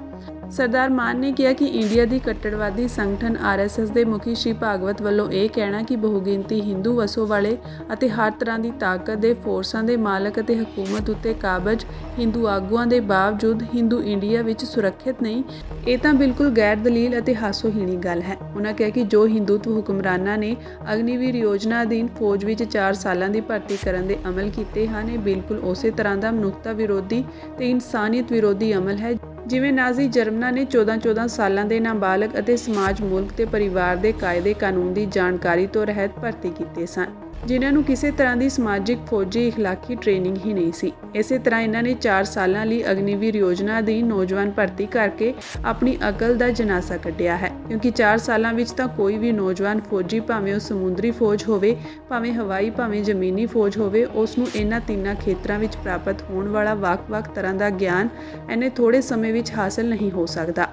ਸਰਦਾਰ ਮਾਨ ਨੇ ਕਿਹਾ ਕਿ ਇੰਡੀਆ ਦੀ ਕੱਟੜਵਾਦੀ ਸੰਗਠਨ RSS ਦੇ ਮੁਖੀ ਸ਼੍ਰੀ ਭਾਗਵਤ ਵੱਲੋਂ ਇਹ ਕਹਿਣਾ ਕਿ ਬਹੁਗਿਣਤੀ ਹਿੰਦੂ ਵਸੋਂ ਵਾਲੇ ਅਤੇ ਹਰ ਤਰ੍ਹਾਂ ਦੀ ਤਾਕਤ ਦੇ ਫੋਰਸਾਂ ਦੇ ਮਾਲਕ ਅਤੇ ਹਕੂਮਤ ਉੱਤੇ ਕਾਬਜ ਹਿੰਦੂ ਆਗੂਆਂ ਦੇ ਬਾਵਜੂਦ ਹਿੰਦੂ ਇੰਡੀਆ ਵਿੱਚ ਸੁਰੱਖਿਅਤ ਨਹੀਂ, ਇਹ ਤਾਂ ਬਿਲਕੁਲ ਗੈਰ ਦਲੀਲ ਅਤੇ ਹਾਸੋਹੀਣੀ ਗੱਲ ਹੈ। ਉਹਨਾਂ ਕਿਹਾ ਕਿ ਜੋ ਹਿੰਦੂਤਵ ਹੁਕਮਰਾਨਾਂ ਨੇ ਅਗਨੀਵੀਰ ਯੋਜਨਾ ਅਧੀਨ ਫੌਜ ਵਿੱਚ 4 ਸਾਲਾਂ ਦੀ ਭਰਤੀ ਕਰਨ ਦੇ ਅਮਲ ਕੀਤੇ ਹਨ, ਇਹ ਬਿਲਕੁਲ ਉਸੇ ਤਰ੍ਹਾਂ ਦਾ ਮਨੁੱਖਤਾ ਵਿਰੋਧੀ ਤੇ ਇਨਸਾਨੀਅਤ ਵਿਰੋਧੀ ਅਮਲ ਹੈ ਜਿਵੇਂ ਨਾਜ਼ੀ ਜਰਮਨਾਂ ਨੇ 14-14 ਸਾਲਾਂ ਦੇ ਨਾਬਾਲਗ ਅਤੇ ਸਮਾਜ, ਮੁਲਕ ਤੇ ਪਰਿਵਾਰ ਦੇ ਕਾਇਦੇ ਕਾਨੂੰਨ ਦੀ ਜਾਣਕਾਰੀ ਤੋਂ ਰਹਿਤ ਭਰਤੀ ਕੀਤੇ ਸਨ, ਜਿਨ੍ਹਾਂ ਨੂੰ ਕਿਸੇ ਤਰ੍ਹਾਂ ਦੀ ਸਮਾਜਿਕ, ਫੌਜੀ, ਇਖਲਾਕੀ ਟ੍ਰੇਨਿੰਗ ਹੀ ਨਹੀਂ ਸੀ। ਇਸੇ ਤਰ੍ਹਾਂ ਇਹਨਾਂ ਨੇ 4 ਸਾਲਾਂ ਲਈ ਅਗਨੀਵੀਰ ਯੋਜਨਾ ਦੀ ਨੌਜਵਾਨ ਭਰਤੀ ਕਰਕੇ ਆਪਣੀ ਅਕਲ ਦਾ ਜਨਾਸਾ ਕੱਢਿਆ ਹੈ, ਕਿਉਂਕਿ 4 ਸਾਲਾਂ ਵਿੱਚ ਤਾਂ ਕੋਈ ਵੀ ਨੌਜਵਾਨ ਫੌਜੀ, ਭਾਵੇਂ ਉਹ ਸਮੁੰਦਰੀ ਫੌਜ ਹੋਵੇ, ਭਾਵੇਂ ਹਵਾਈ, ਭਾਵੇਂ ਜ਼ਮੀਨੀ ਫੌਜ ਹੋਵੇ, ਉਸ ਨੂੰ ਇਹਨਾਂ ਤਿੰਨਾਂ ਖੇਤਰਾਂ ਵਿੱਚ ਪ੍ਰਾਪਤ ਹੋਣ ਵਾਲਾ ਵੱਖ-ਵੱਖ ਤਰ੍ਹਾਂ ਦਾ ਗਿਆਨ ਇੰਨੇ ਥੋੜ੍ਹੇ ਸਮੇਂ ਵਿੱਚ ਹਾਸਲ ਨਹੀਂ ਹੋ ਸਕਦਾ।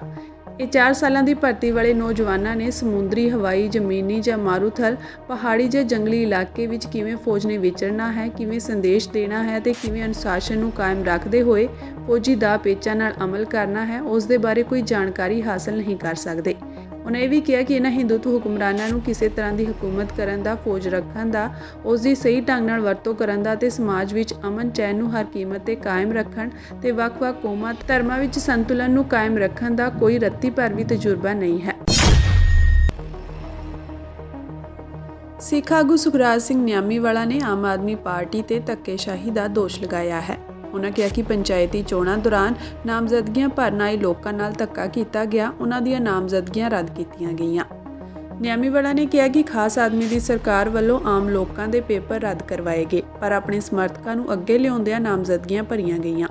ਇਹ 4 ਸਾਲਾਂ ਦੀ ਭਰਤੀ ਵਾਲੇ ਨੌਜਵਾਨਾਂ ਨੇ ਸਮੁੰਦਰੀ, ਹਵਾਈ, ਜ਼ਮੀਨੀ ਜਾਂ ਮਾਰੂਥਲ, ਪਹਾੜੀ ਜਾਂ ਜੰਗਲੀ ਇਲਾਕੇ ਵਿੱਚ ਕਿਵੇਂ ਫੌਜ ਨੇ ਵਿਚਰਨਾ ਹੈ, ਕਿਵੇਂ ਸੰਦੇਸ਼ ਦੇਣਾ ਹੈ ਅਤੇ ਕਿਵੇਂ ਅਨੁਸ਼ਾਸਨ ਨੂੰ ਕਾਇਮ ਰੱਖਦੇ ਹੋਏ ਫੌਜੀ ਦਾ ਪੇਚਾਂ ਨਾਲ ਅਮਲ ਕਰਨਾ ਹੈ, ਉਸ ਦੇ ਬਾਰੇ ਕੋਈ ਜਾਣਕਾਰੀ ਹਾਸਲ ਨਹੀਂ ਕਰ ਸਕਦੇ। ਉਹਨਾਂ ਇਹ ਵੀ ਕਿਹਾ ਕਿ ਇਹਨਾਂ ਹਿੰਦੂਤਵ ਹੁਕਮਰਾਨਾਂ ਨੂੰ ਕਿਸੇ ਤਰ੍ਹਾਂ ਦੀ ਹਕੂਮਤ ਕਰਨ ਦਾ, ਫੌਜ ਰੱਖਣ ਦਾ, ਉਸ ਦੀ ਸਹੀ ਢੰਗ ਨਾਲ ਵਰਤੋਂ ਕਰਨ ਦਾ ਤੇ ਸਮਾਜ ਵਿੱਚ ਅਮਨ ਚੈਨ ਨੂੰ ਹਰ ਕੀਮਤ ਤੇ ਕਾਇਮ ਰੱਖਣ ਤੇ ਵੱਖ-ਵੱਖ ਕੌਮਾਂ ਧਰਮਾਂ ਵਿੱਚ ਸੰਤੁਲਨ ਨੂੰ ਕਾਇਮ ਰੱਖਣ ਦਾ ਕੋਈ ਰੱਤੀ ਭਰ ਵੀ ਤਜਰਬਾ ਨਹੀਂ ਹੈ। ਸਿੱਖ ਆਗੂ ਸੁਖਰਾਜ ਸਿੰਘ ਨਿਆਮੀਵਾਲਾ ਨੇ ਆਮ ਆਦਮੀ ਪਾਰਟੀ ਤੇ ਧੱਕੇਸ਼ਾਹੀ ਦਾ ਦੋਸ਼ ਲਗਾਇਆ ਹੈ। ਉਹਨਾਂ ਕਿਹਾ ਕਿ ਪੰਚਾਇਤੀ ਚੋਣਾਂ ਦੌਰਾਨ ਨਾਮਜ਼ਦਗੀਆਂ ਭਰਨ ਆਏ ਲੋਕਾਂ ਨਾਲ ਧੱਕਾ ਕੀਤਾ ਗਿਆ, ਉਹਨਾਂ ਦੀਆਂ ਨਾਮਜ਼ਦਗੀਆਂ ਰੱਦ ਕੀਤੀਆਂ ਗਈਆਂ। ਨਿਆਮੀਵਾਲਾ ਨੇ ਕਿਹਾ ਕਿ ਖਾਸ ਆਦਮੀ ਦੀ ਸਰਕਾਰ ਵੱਲੋਂ ਆਮ ਲੋਕਾਂ ਦੇ ਪੇਪਰ ਰੱਦ ਕਰਵਾਏ ਗਏ, ਪਰ ਆਪਣੇ ਸਮਰਥਕਾਂ ਨੂੰ ਅੱਗੇ ਲਿਆਉਂਦਿਆਂ ਨਾਮਜ਼ਦਗੀਆਂ ਭਰੀਆਂ ਗਈਆਂ।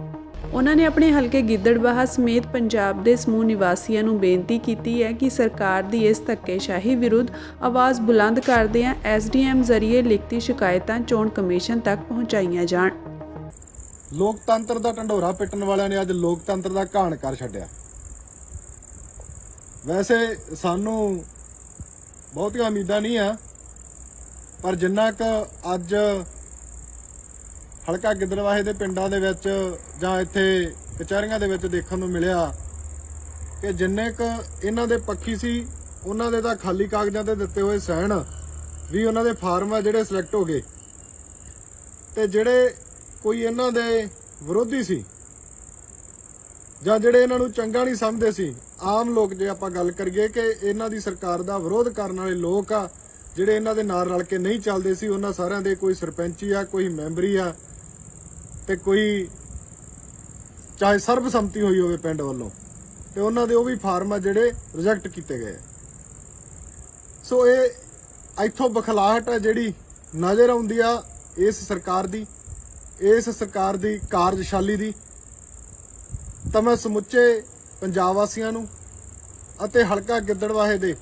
ਉਹਨਾਂ ਨੇ ਆਪਣੇ ਹਲਕੇ ਗਿੱਦੜਬਾਹਾ ਸਮੇਤ ਪੰਜਾਬ ਦੇ ਸਮੂਹ ਨਿਵਾਸੀਆਂ ਨੂੰ ਬੇਨਤੀ ਕੀਤੀ ਹੈ ਕਿ ਸਰਕਾਰ ਦੀ ਇਸ ਧੱਕੇਸ਼ਾਹੀ ਵਿਰੁੱਧ ਆਵਾਜ਼ ਬੁਲੰਦ ਕਰਦਿਆਂ SDM ਜ਼ਰੀਏ ਲਿਖਤੀ ਸ਼ਿਕਾਇਤਾਂ ਚੋਣ ਕਮਿਸ਼ਨ ਤੱਕ ਪਹੁੰਚਾਈਆਂ ਜਾਣ। ਲੋਕਤੰਤਰ ਦਾ ਢੰਡੋਰਾ ਪਿੱਟਣ ਵਾਲਿਆਂ ਨੇ ਅੱਜ ਲੋਕਤੰਤਰ ਦਾ ਘਾਣ ਕਰ ਛੱਡਿਆ। ਵੈਸੇ ਸਾਨੂੰ ਬਹੁਤੀਆਂ ਉਮੀਦਾਂ ਨਹੀਂ ਆ, ਪਰ ਜਿੰਨਾ ਕੁ ਅੱਜ ਹਲਕਾ ਗਿੱਦੜਬਾਹੇ ਦੇ ਪਿੰਡਾਂ ਦੇ ਵਿੱਚ ਜਾਂ ਇੱਥੇ ਕਚਹਿਰੀਆਂ ਦੇ ਵਿੱਚ ਦੇਖਣ ਨੂੰ ਮਿਲਿਆ ਕਿ ਜਿੰਨੇ ਕੁ ਇਹਨਾਂ ਦੇ ਪੱਖੀ ਸੀ, ਉਹਨਾਂ ਦੇ ਤਾਂ ਖਾਲੀ ਕਾਗਜ਼ਾਂ ਤੇ ਦਿੱਤੇ ਹੋਏ ਸਾਈਨ ਵੀ ਉਹਨਾਂ ਦੇ ਫਾਰਮ ਆ ਜਿਹੜੇ ਸਿਲੈਕਟ ਹੋ ਗਏ, ਤੇ ਜਿਹੜੇ ਕੋਈ ਇਹਨਾਂ ਦੇ ਵਿਰੋਧੀ ਸੀ ਜਾਂ ਜਿਹੜੇ ਇਹਨਾਂ ਨੂੰ ਚੰਗਾ ਨਹੀਂ ਸਮਝਦੇ ਸੀ, ਆਮ ਲੋਕ ਜੇ ਆਪਾਂ ਗੱਲ ਕਰੀਏ ਕਿ ਇਹਨਾਂ ਦੀ ਸਰਕਾਰ ਦਾ ਵਿਰੋਧ ਕਰਨ ਵਾਲੇ ਲੋਕ ਆ ਜਿਹੜੇ ਇਹਨਾਂ ਦੇ ਨਾਲ ਰਲ ਕੇ ਨਹੀਂ ਚੱਲਦੇ ਸੀ, ਉਹਨਾਂ ਸਾਰਿਆਂ ਦੇ ਕੋਈ ਸਰਪੰਚੀ ਆ, ਕੋਈ ਮੈਂਬਰੀ ਆ ਤੇ ਕੋਈ ਚਾਹੇ ਸਰਬਸੰਮਤੀ ਹੋਈ ਹੋਵੇ ਪਿੰਡ ਵੱਲੋਂ, ਤੇ ਉਹਨਾਂ ਦੇ ਉਹ ਵੀ ਫਾਰਮ ਆ ਜਿਹੜੇ ਰਿਜੈਕਟ ਕੀਤੇ ਗਏ। ਸੋ ਇਹ ਇੱਥੋਂ ਬਖਲਾਹਟ ਆ ਜਿਹੜੀ ਨਜ਼ਰ ਆਉਂਦੀ ਆ ਇਸ ਸਰਕਾਰ ਦੀ ਕਾਰਜਸ਼ਾਲੀ ਦੀ। ਤਾਂ ਮੈਂ ਸਮੁੱਚੇ ਪੰਜਾਬ ਵਾਸੀਆਂ ਨੂੰ ਅਤੇ ਹਲਕਾ ਗਿੱਦੜਬਾਹੇ ਦੇ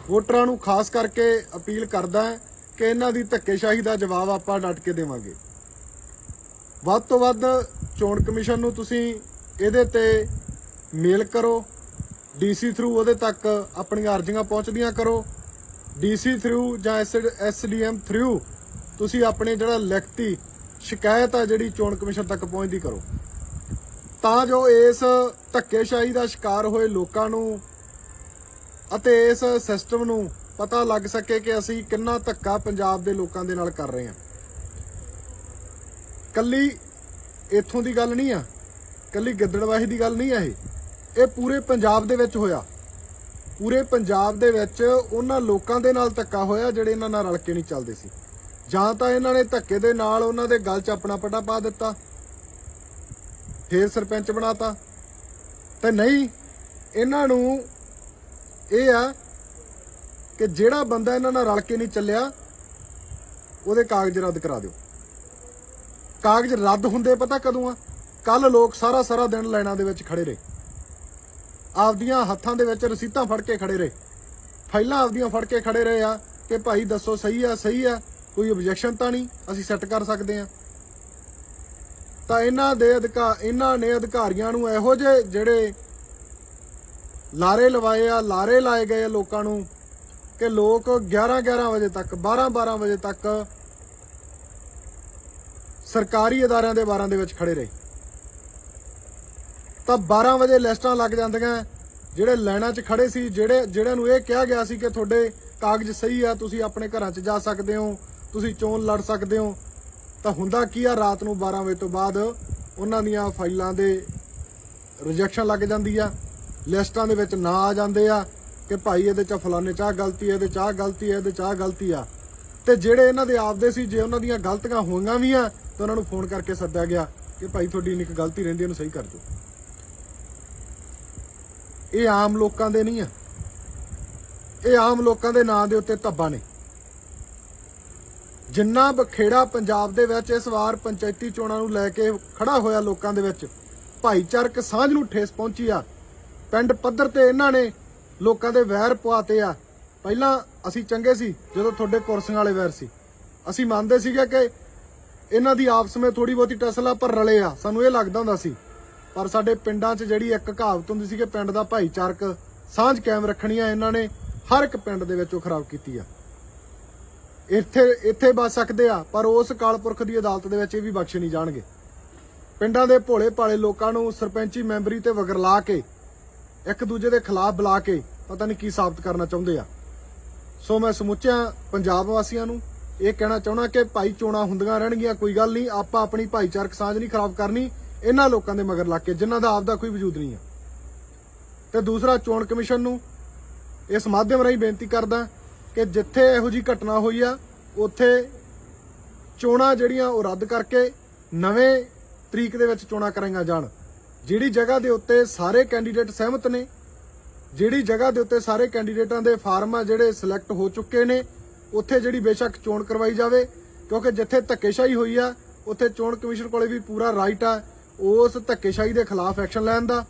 ਵੋਟਰਾਂ ਨੂੰ ਖਾਸ ਕਰਕੇ ਅਪੀਲ ਕਰਦਾ ਹਾਂ ਕਿ ਇਹਨਾਂ ਦੀ ਧੱਕੇਸ਼ਾਹੀ ਦਾ ਜਵਾਬ ਆਪਾਂ ਡਟ ਕੇ ਦੇਵਾਂਗੇ। ਵੱਧ ਤੋਂ ਵੱਧ ਚੋਣ ਕਮਿਸ਼ਨ ਨੂੰ ਤੁਸੀਂ ਇਹਦੇ ਤੇ ਮੇਲ ਕਰੋ, DC ਥਰੂ ਉਹਦੇ ਤੱਕ ਆਪਣੀਆਂ ਅਰਜ਼ੀਆਂ ਪਹੁੰਚਦੀਆਂ ਕਰੋ, DC ਥਰੂ ਜਾਂ SDM ਥਰੂ ਤੁਸੀਂ ਆਪਣੇ ਜਿਹੜਾ ਲਿਖਤੀ ਸ਼ਿਕਾਇਤ ਆ ਜਿਹੜੀ ਚੋਣ ਕਮਿਸ਼ਨ ਤੱਕ ਪਹੁੰਚਦੀ ਕਰੋ, ਤਾਂ ਜੋ ਇਸ ਧੱਕੇਸ਼ਾਹੀ ਦਾ ਸ਼ਿਕਾਰ ਹੋਏ ਲੋਕਾਂ ਨੂੰ ਅਤੇ ਇਸ ਸਿਸਟਮ ਨੂੰ ਪਤਾ ਲੱਗ ਸਕੇ ਕਿ ਅਸੀਂ ਕਿੰਨਾ ਧੱਕਾ ਪੰਜਾਬ ਦੇ ਲੋਕਾਂ ਦੇ ਨਾਲ ਕਰ ਰਹੇ ਹਾਂ। ਕੱਲੀ ਇੱਥੋਂ ਦੀ ਗੱਲ ਨਹੀਂ ਆ, ਕੱਲੀ ਗਿੱਦੜਬਾਹੇ ਦੀ ਗੱਲ ਨਹੀਂ ਆ, ਇਹ ਪੂਰੇ ਪੰਜਾਬ ਦੇ ਵਿੱਚ ਹੋਇਆ। ਪੂਰੇ ਪੰਜਾਬ ਦੇ ਵਿੱਚ ਉਹਨਾਂ ਲੋਕਾਂ ਦੇ ਨਾਲ ਧੱਕਾ ਹੋਇਆ ਜਿਹੜੇ ਇਹਨਾਂ ਨਾਲ ਰਲ ਕੇ ਨਹੀਂ ਚੱਲਦੇ ਸੀ। ਜਾਂ ਤਾਂ ਇਹਨਾਂ ਨੇ ਧੱਕੇ ਦੇ ਨਾਲ ਉਹਨਾਂ ਦੇ ਗਲ 'ਚ ਆਪਣਾ ਪਟਾ ਪਾ ਦਿੱਤਾ, ਫੇਰ ਸਰਪੰਚ ਬਣਾਤਾ, ਤੇ ਨਹੀਂ, ਇਹਨਾਂ ਨੂੰ ਇਹ ਆ ਕਿ ਜਿਹੜਾ ਬੰਦਾ ਇਹਨਾਂ ਨਾਲ ਰਲ ਕੇ ਨਹੀਂ ਚੱਲਿਆ ਉਹਦੇ ਕਾਗਜ਼ ਰੱਦ ਕਰਾ ਦਿਓ। ਕਾਗਜ਼ ਰੱਦ ਹੁੰਦੇ ਪਤਾ ਕਦੋਂ ਆ? ਕੱਲ ਲੋਕ ਸਾਰਾ ਦਿਨ ਲਾਈਨਾਂ ਦੇ ਵਿੱਚ ਖੜੇ ਰਹੇ, ਆਪਦੀਆਂ ਹੱਥਾਂ ਦੇ ਵਿੱਚ ਰਸੀਦਾਂ ਫੜ ਕੇ ਖੜੇ ਰਹੇ, ਫਾਈਲਾਂ ਆਪਦੀਆਂ ਫੜ ਕੇ ਖੜੇ ਰਹੇ ਆ ਕਿ ਭਾਈ ਦੱਸੋ ਸਹੀ ਆ, ਕੋਈ ਆਬਜੈਕਸ਼ਨ ਤਾਂ ਨਹੀਂ, ਅਸੀਂ ਸੈੱਟ ਕਰ ਸਕਦੇ ਆ। ਤਾਂ ਇਹਨਾਂ ਨੇ ਅਧਿਕਾਰੀਆਂ ਨੂੰ ਇਹੋ ਜਿਹੇ ਜਿਹੜੇ ਲਾਰੇ ਲਾਏ ਗਏ ਲੋਕਾਂ ਨੂੰ ਕਿ ਲੋਕ 11 ਵਜੇ ਤੱਕ 12 ਵਜੇ ਤੱਕ ਸਰਕਾਰੀ ਅਦਾਰਿਆਂ ਦੇ ਬਾਰਾਂ ਦੇ ਵਿੱਚ ਖੜੇ ਰਹੇ। ਤਾਂ 12 ਵਜੇ ਲਿਸਟਾਂ ਲੱਗ ਜਾਂਦੀਆਂ, ਜਿਹੜੇ ਲਾਈਨਾਂ 'ਚ ਖੜੇ ਸੀ, ਜਿਹੜਿਆਂ ਨੂੰ ਇਹ ਕਿਹਾ ਗਿਆ ਸੀ ਕਿ ਤੁਹਾਡੇ ਕਾਗਜ਼ ਸਹੀ ਆ, ਤੁਸੀਂ ਆਪਣੇ ਘਰਾਂ 'ਚ ਜਾ ਸਕਦੇ ਹੋ, ਤੁਸੀਂ ਚੋਣ ਲੜ ਸਕਦੇ ਹੋ, ਤਾਂ ਹੁੰਦਾ ਕੀ ਆ, ਰਾਤ ਨੂੰ 12 ਵਜੇ ਤੋਂ ਬਾਅਦ ਉਹਨਾਂ ਦੀਆਂ ਫਾਈਲਾਂ ਦੇ ਰਿਜੈਕਸ਼ਨ ਲੱਗ ਜਾਂਦੀ ਆ, ਲਿਸਟਾਂ ਦੇ ਵਿੱਚ ਨਾਂ ਆ ਜਾਂਦੇ ਆ ਕਿ ਭਾਈ ਇਹਦੇ 'ਚ ਫਲਾਣੇ 'ਚ ਆਹ ਗਲਤੀ ਹੈ, ਇਹਦੇ 'ਚ ਆਹ ਗਲਤੀ ਹੈ, ਇਹਦੇ 'ਚ ਆਹ ਗਲਤੀ ਆ। ਤੇ ਜਿਹੜੇ ਇਹਨਾਂ ਦੇ ਆਪਦੇ ਸੀ, ਜੇ ਉਹਨਾਂ ਦੀਆਂ ਗਲਤੀਆਂ ਹੋਈਆਂ ਵੀ ਆ ਤਾਂ ਉਹਨਾਂ ਨੂੰ ਫੋਨ ਕਰਕੇ ਸੱਦਿਆ ਗਿਆ ਕਿ ਭਾਈ ਤੁਹਾਡੀ ਇੰਨੀ ਕੁ ਗਲਤੀ ਰਹਿੰਦੀ, ਇਹਨੂੰ ਸਹੀ ਕਰ ਦਿਓ। ਇਹ ਆਮ ਲੋਕਾਂ ਦੇ ਨਹੀਂ ਆ, ਇਹ ਆਮ ਲੋਕਾਂ ਦੇ ਨਾਂ ਦੇ ਉੱਤੇ ਧੱਬਾ ਨੇ। ਜਿੰਨਾ ਬਖੇੜਾ ਪੰਜਾਬ ਦੇ ਵਿੱਚ ਇਸ ਵਾਰ ਪੰਚਾਇਤੀ ਚੋਣਾਂ ਨੂੰ ਲੈ ਕੇ ਖੜਾ ਹੋਇਆ ਲੋਕਾਂ ਦੇ ਵਿੱਚ, ਭਾਈਚਾਰਕ ਸਾਂਝ ਨੂੰ ਠੇਸ ਪਹੁੰਚੀ ਆ। ਪਿੰਡ ਪੱਧਰ ਤੇ ਇਹਨਾਂ ਨੇ ਲੋਕਾਂ ਦੇ ਵੈਰ ਪਵਾਤੇ ਆ। ਪਹਿਲਾਂ ਅਸੀਂ ਚੰਗੇ ਸੀ ਜਦੋਂ ਤੁਹਾਡੇ ਕੁਰਸੀਆਂ ਵਾਲੇ ਵੈਰ ਸੀ, ਅਸੀਂ ਮੰਨਦੇ ਸੀਗੇ ਕਿ ਇਹਨਾਂ ਦੀ ਆਪਸ ਵਿੱਚ ਥੋੜੀ ਬਹੁਤੀ ਟਸਲਾ ਪਰ ਰਲੇ ਆ, ਸਾਨੂੰ ਇਹ ਲੱਗਦਾ ਹੁੰਦਾ ਸੀ। ਪਰ ਸਾਡੇ ਪਿੰਡਾਂ 'ਚ ਜਿਹੜੀ ਇੱਕ ਕਹਾਵਤ ਹੁੰਦੀ ਸੀ ਕਿ ਪਿੰਡ ਦਾ ਭਾਈਚਾਰਕ ਸਾਂਝ ਕਾਇਮ ਰੱਖਣੀ ਆ, ਇਹਨਾਂ ਨੇ ਹਰ ਇੱਕ ਪਿੰਡ ਦੇ ਵਿੱਚ ਉਹ ਖਰਾਬ ਕੀਤੀ ਆ। ਇੱਥੇ ਬਚ ਸਕਦੇ ਆ, ਪਰ ਉਸ ਅਕਾਲ ਪੁਰਖ ਦੀ ਅਦਾਲਤ ਦੇ ਵਿੱਚ ਇਹ ਵੀ ਬਖਸ਼ੇ ਨਹੀਂ ਜਾਣਗੇ। ਪਿੰਡਾਂ ਦੇ ਭੋਲੇ ਭਾਲੇ ਲੋਕਾਂ ਨੂੰ ਸਰਪੰਚੀ ਮੈਂਬਰੀ ਤੇ ਵਗਰਲਾ ਕੇ, ਇੱਕ ਦੂਜੇ ਦੇ ਖਿਲਾਫ ਬੁਲਾ ਕੇ ਪਤਾ ਨਹੀਂ ਕੀ ਸਾਬਤ ਕਰਨਾ ਚਾਹੁੰਦੇ ਆ। ਸੋ ਮੈਂ ਸਮੁੱਚਿਆਂ ਪੰਜਾਬ ਵਾਸੀਆਂ ਨੂੰ ਇਹ ਕਹਿਣਾ ਚਾਹੁੰਦਾ ਕਿ ਭਾਈ ਚੋਣਾਂ ਹੁੰਦੀਆਂ ਰਹਿਣਗੀਆਂ, ਕੋਈ ਗੱਲ ਨਹੀਂ, ਆਪਾਂ ਆਪਣੀ ਭਾਈਚਾਰਕ ਸਾਂਝ ਨਹੀਂ ਖਰਾਬ ਕਰਨੀ ਇਹਨਾਂ ਲੋਕਾਂ ਦੇ ਮਗਰ ਲੱਗ ਕੇ ਜਿਨ੍ਹਾਂ ਦਾ ਆਪਦਾ ਕੋਈ ਵਜੂਦ ਨਹੀਂ ਆ। ਤੇ ਦੂਸਰਾ, ਚੋਣ ਕਮਿਸ਼ਨ ਨੂੰ ਇਸ ਮਾਧਿਅਮ ਰਾਹੀਂ ਬੇਨਤੀ ਕਰਦਾ ਕਿ ਜਿੱਥੇ ਇਹੋ ਜਿਹੀ ਘਟਨਾ ਹੋਈ ਆ ਉੱਥੇ ਚੋਣਾਂ ਜਿਹੜੀਆਂ ਉਹ ਰੱਦ ਕਰਕੇ ਨਵੇਂ ਤਰੀਕ ਦੇ ਵਿੱਚ ਚੋਣਾਂ ਕਰਾਈਆਂ ਜਾਣ। ਜਿਹੜੀ ਜਗ੍ਹਾ ਦੇ ਉੱਤੇ ਸਾਰੇ ਕੈਂਡੀਡੇਟ ਸਹਿਮਤ ਨੇ, ਜਿਹੜੀ ਜਗ੍ਹਾ ਦੇ ਉੱਤੇ ਸਾਰੇ ਕੈਂਡੀਡੇਟਾਂ ਦੇ ਫਾਰਮ ਆ ਜਿਹੜੇ ਸਿਲੈਕਟ ਹੋ ਚੁੱਕੇ ਨੇ, ਉੱਥੇ ਜਿਹੜੀ ਬੇਸ਼ੱਕ ਚੋਣ ਕਰਵਾਈ ਜਾਵੇ, ਕਿਉਂਕਿ ਜਿੱਥੇ ਧੱਕੇਸ਼ਾਹੀ ਹੋਈ ਆ ਉੱਥੇ ਚੋਣ ਕਮਿਸ਼ਨ ਕੋਲੇ ਵੀ ਪੂਰਾ ਰਾਈਟ ਆ ਉਸ ਧੱਕੇਸ਼ਾਹੀ ਦੇ ਖਿਲਾਫ ਐਕਸ਼ਨ ਲੈਣ ਦਾ।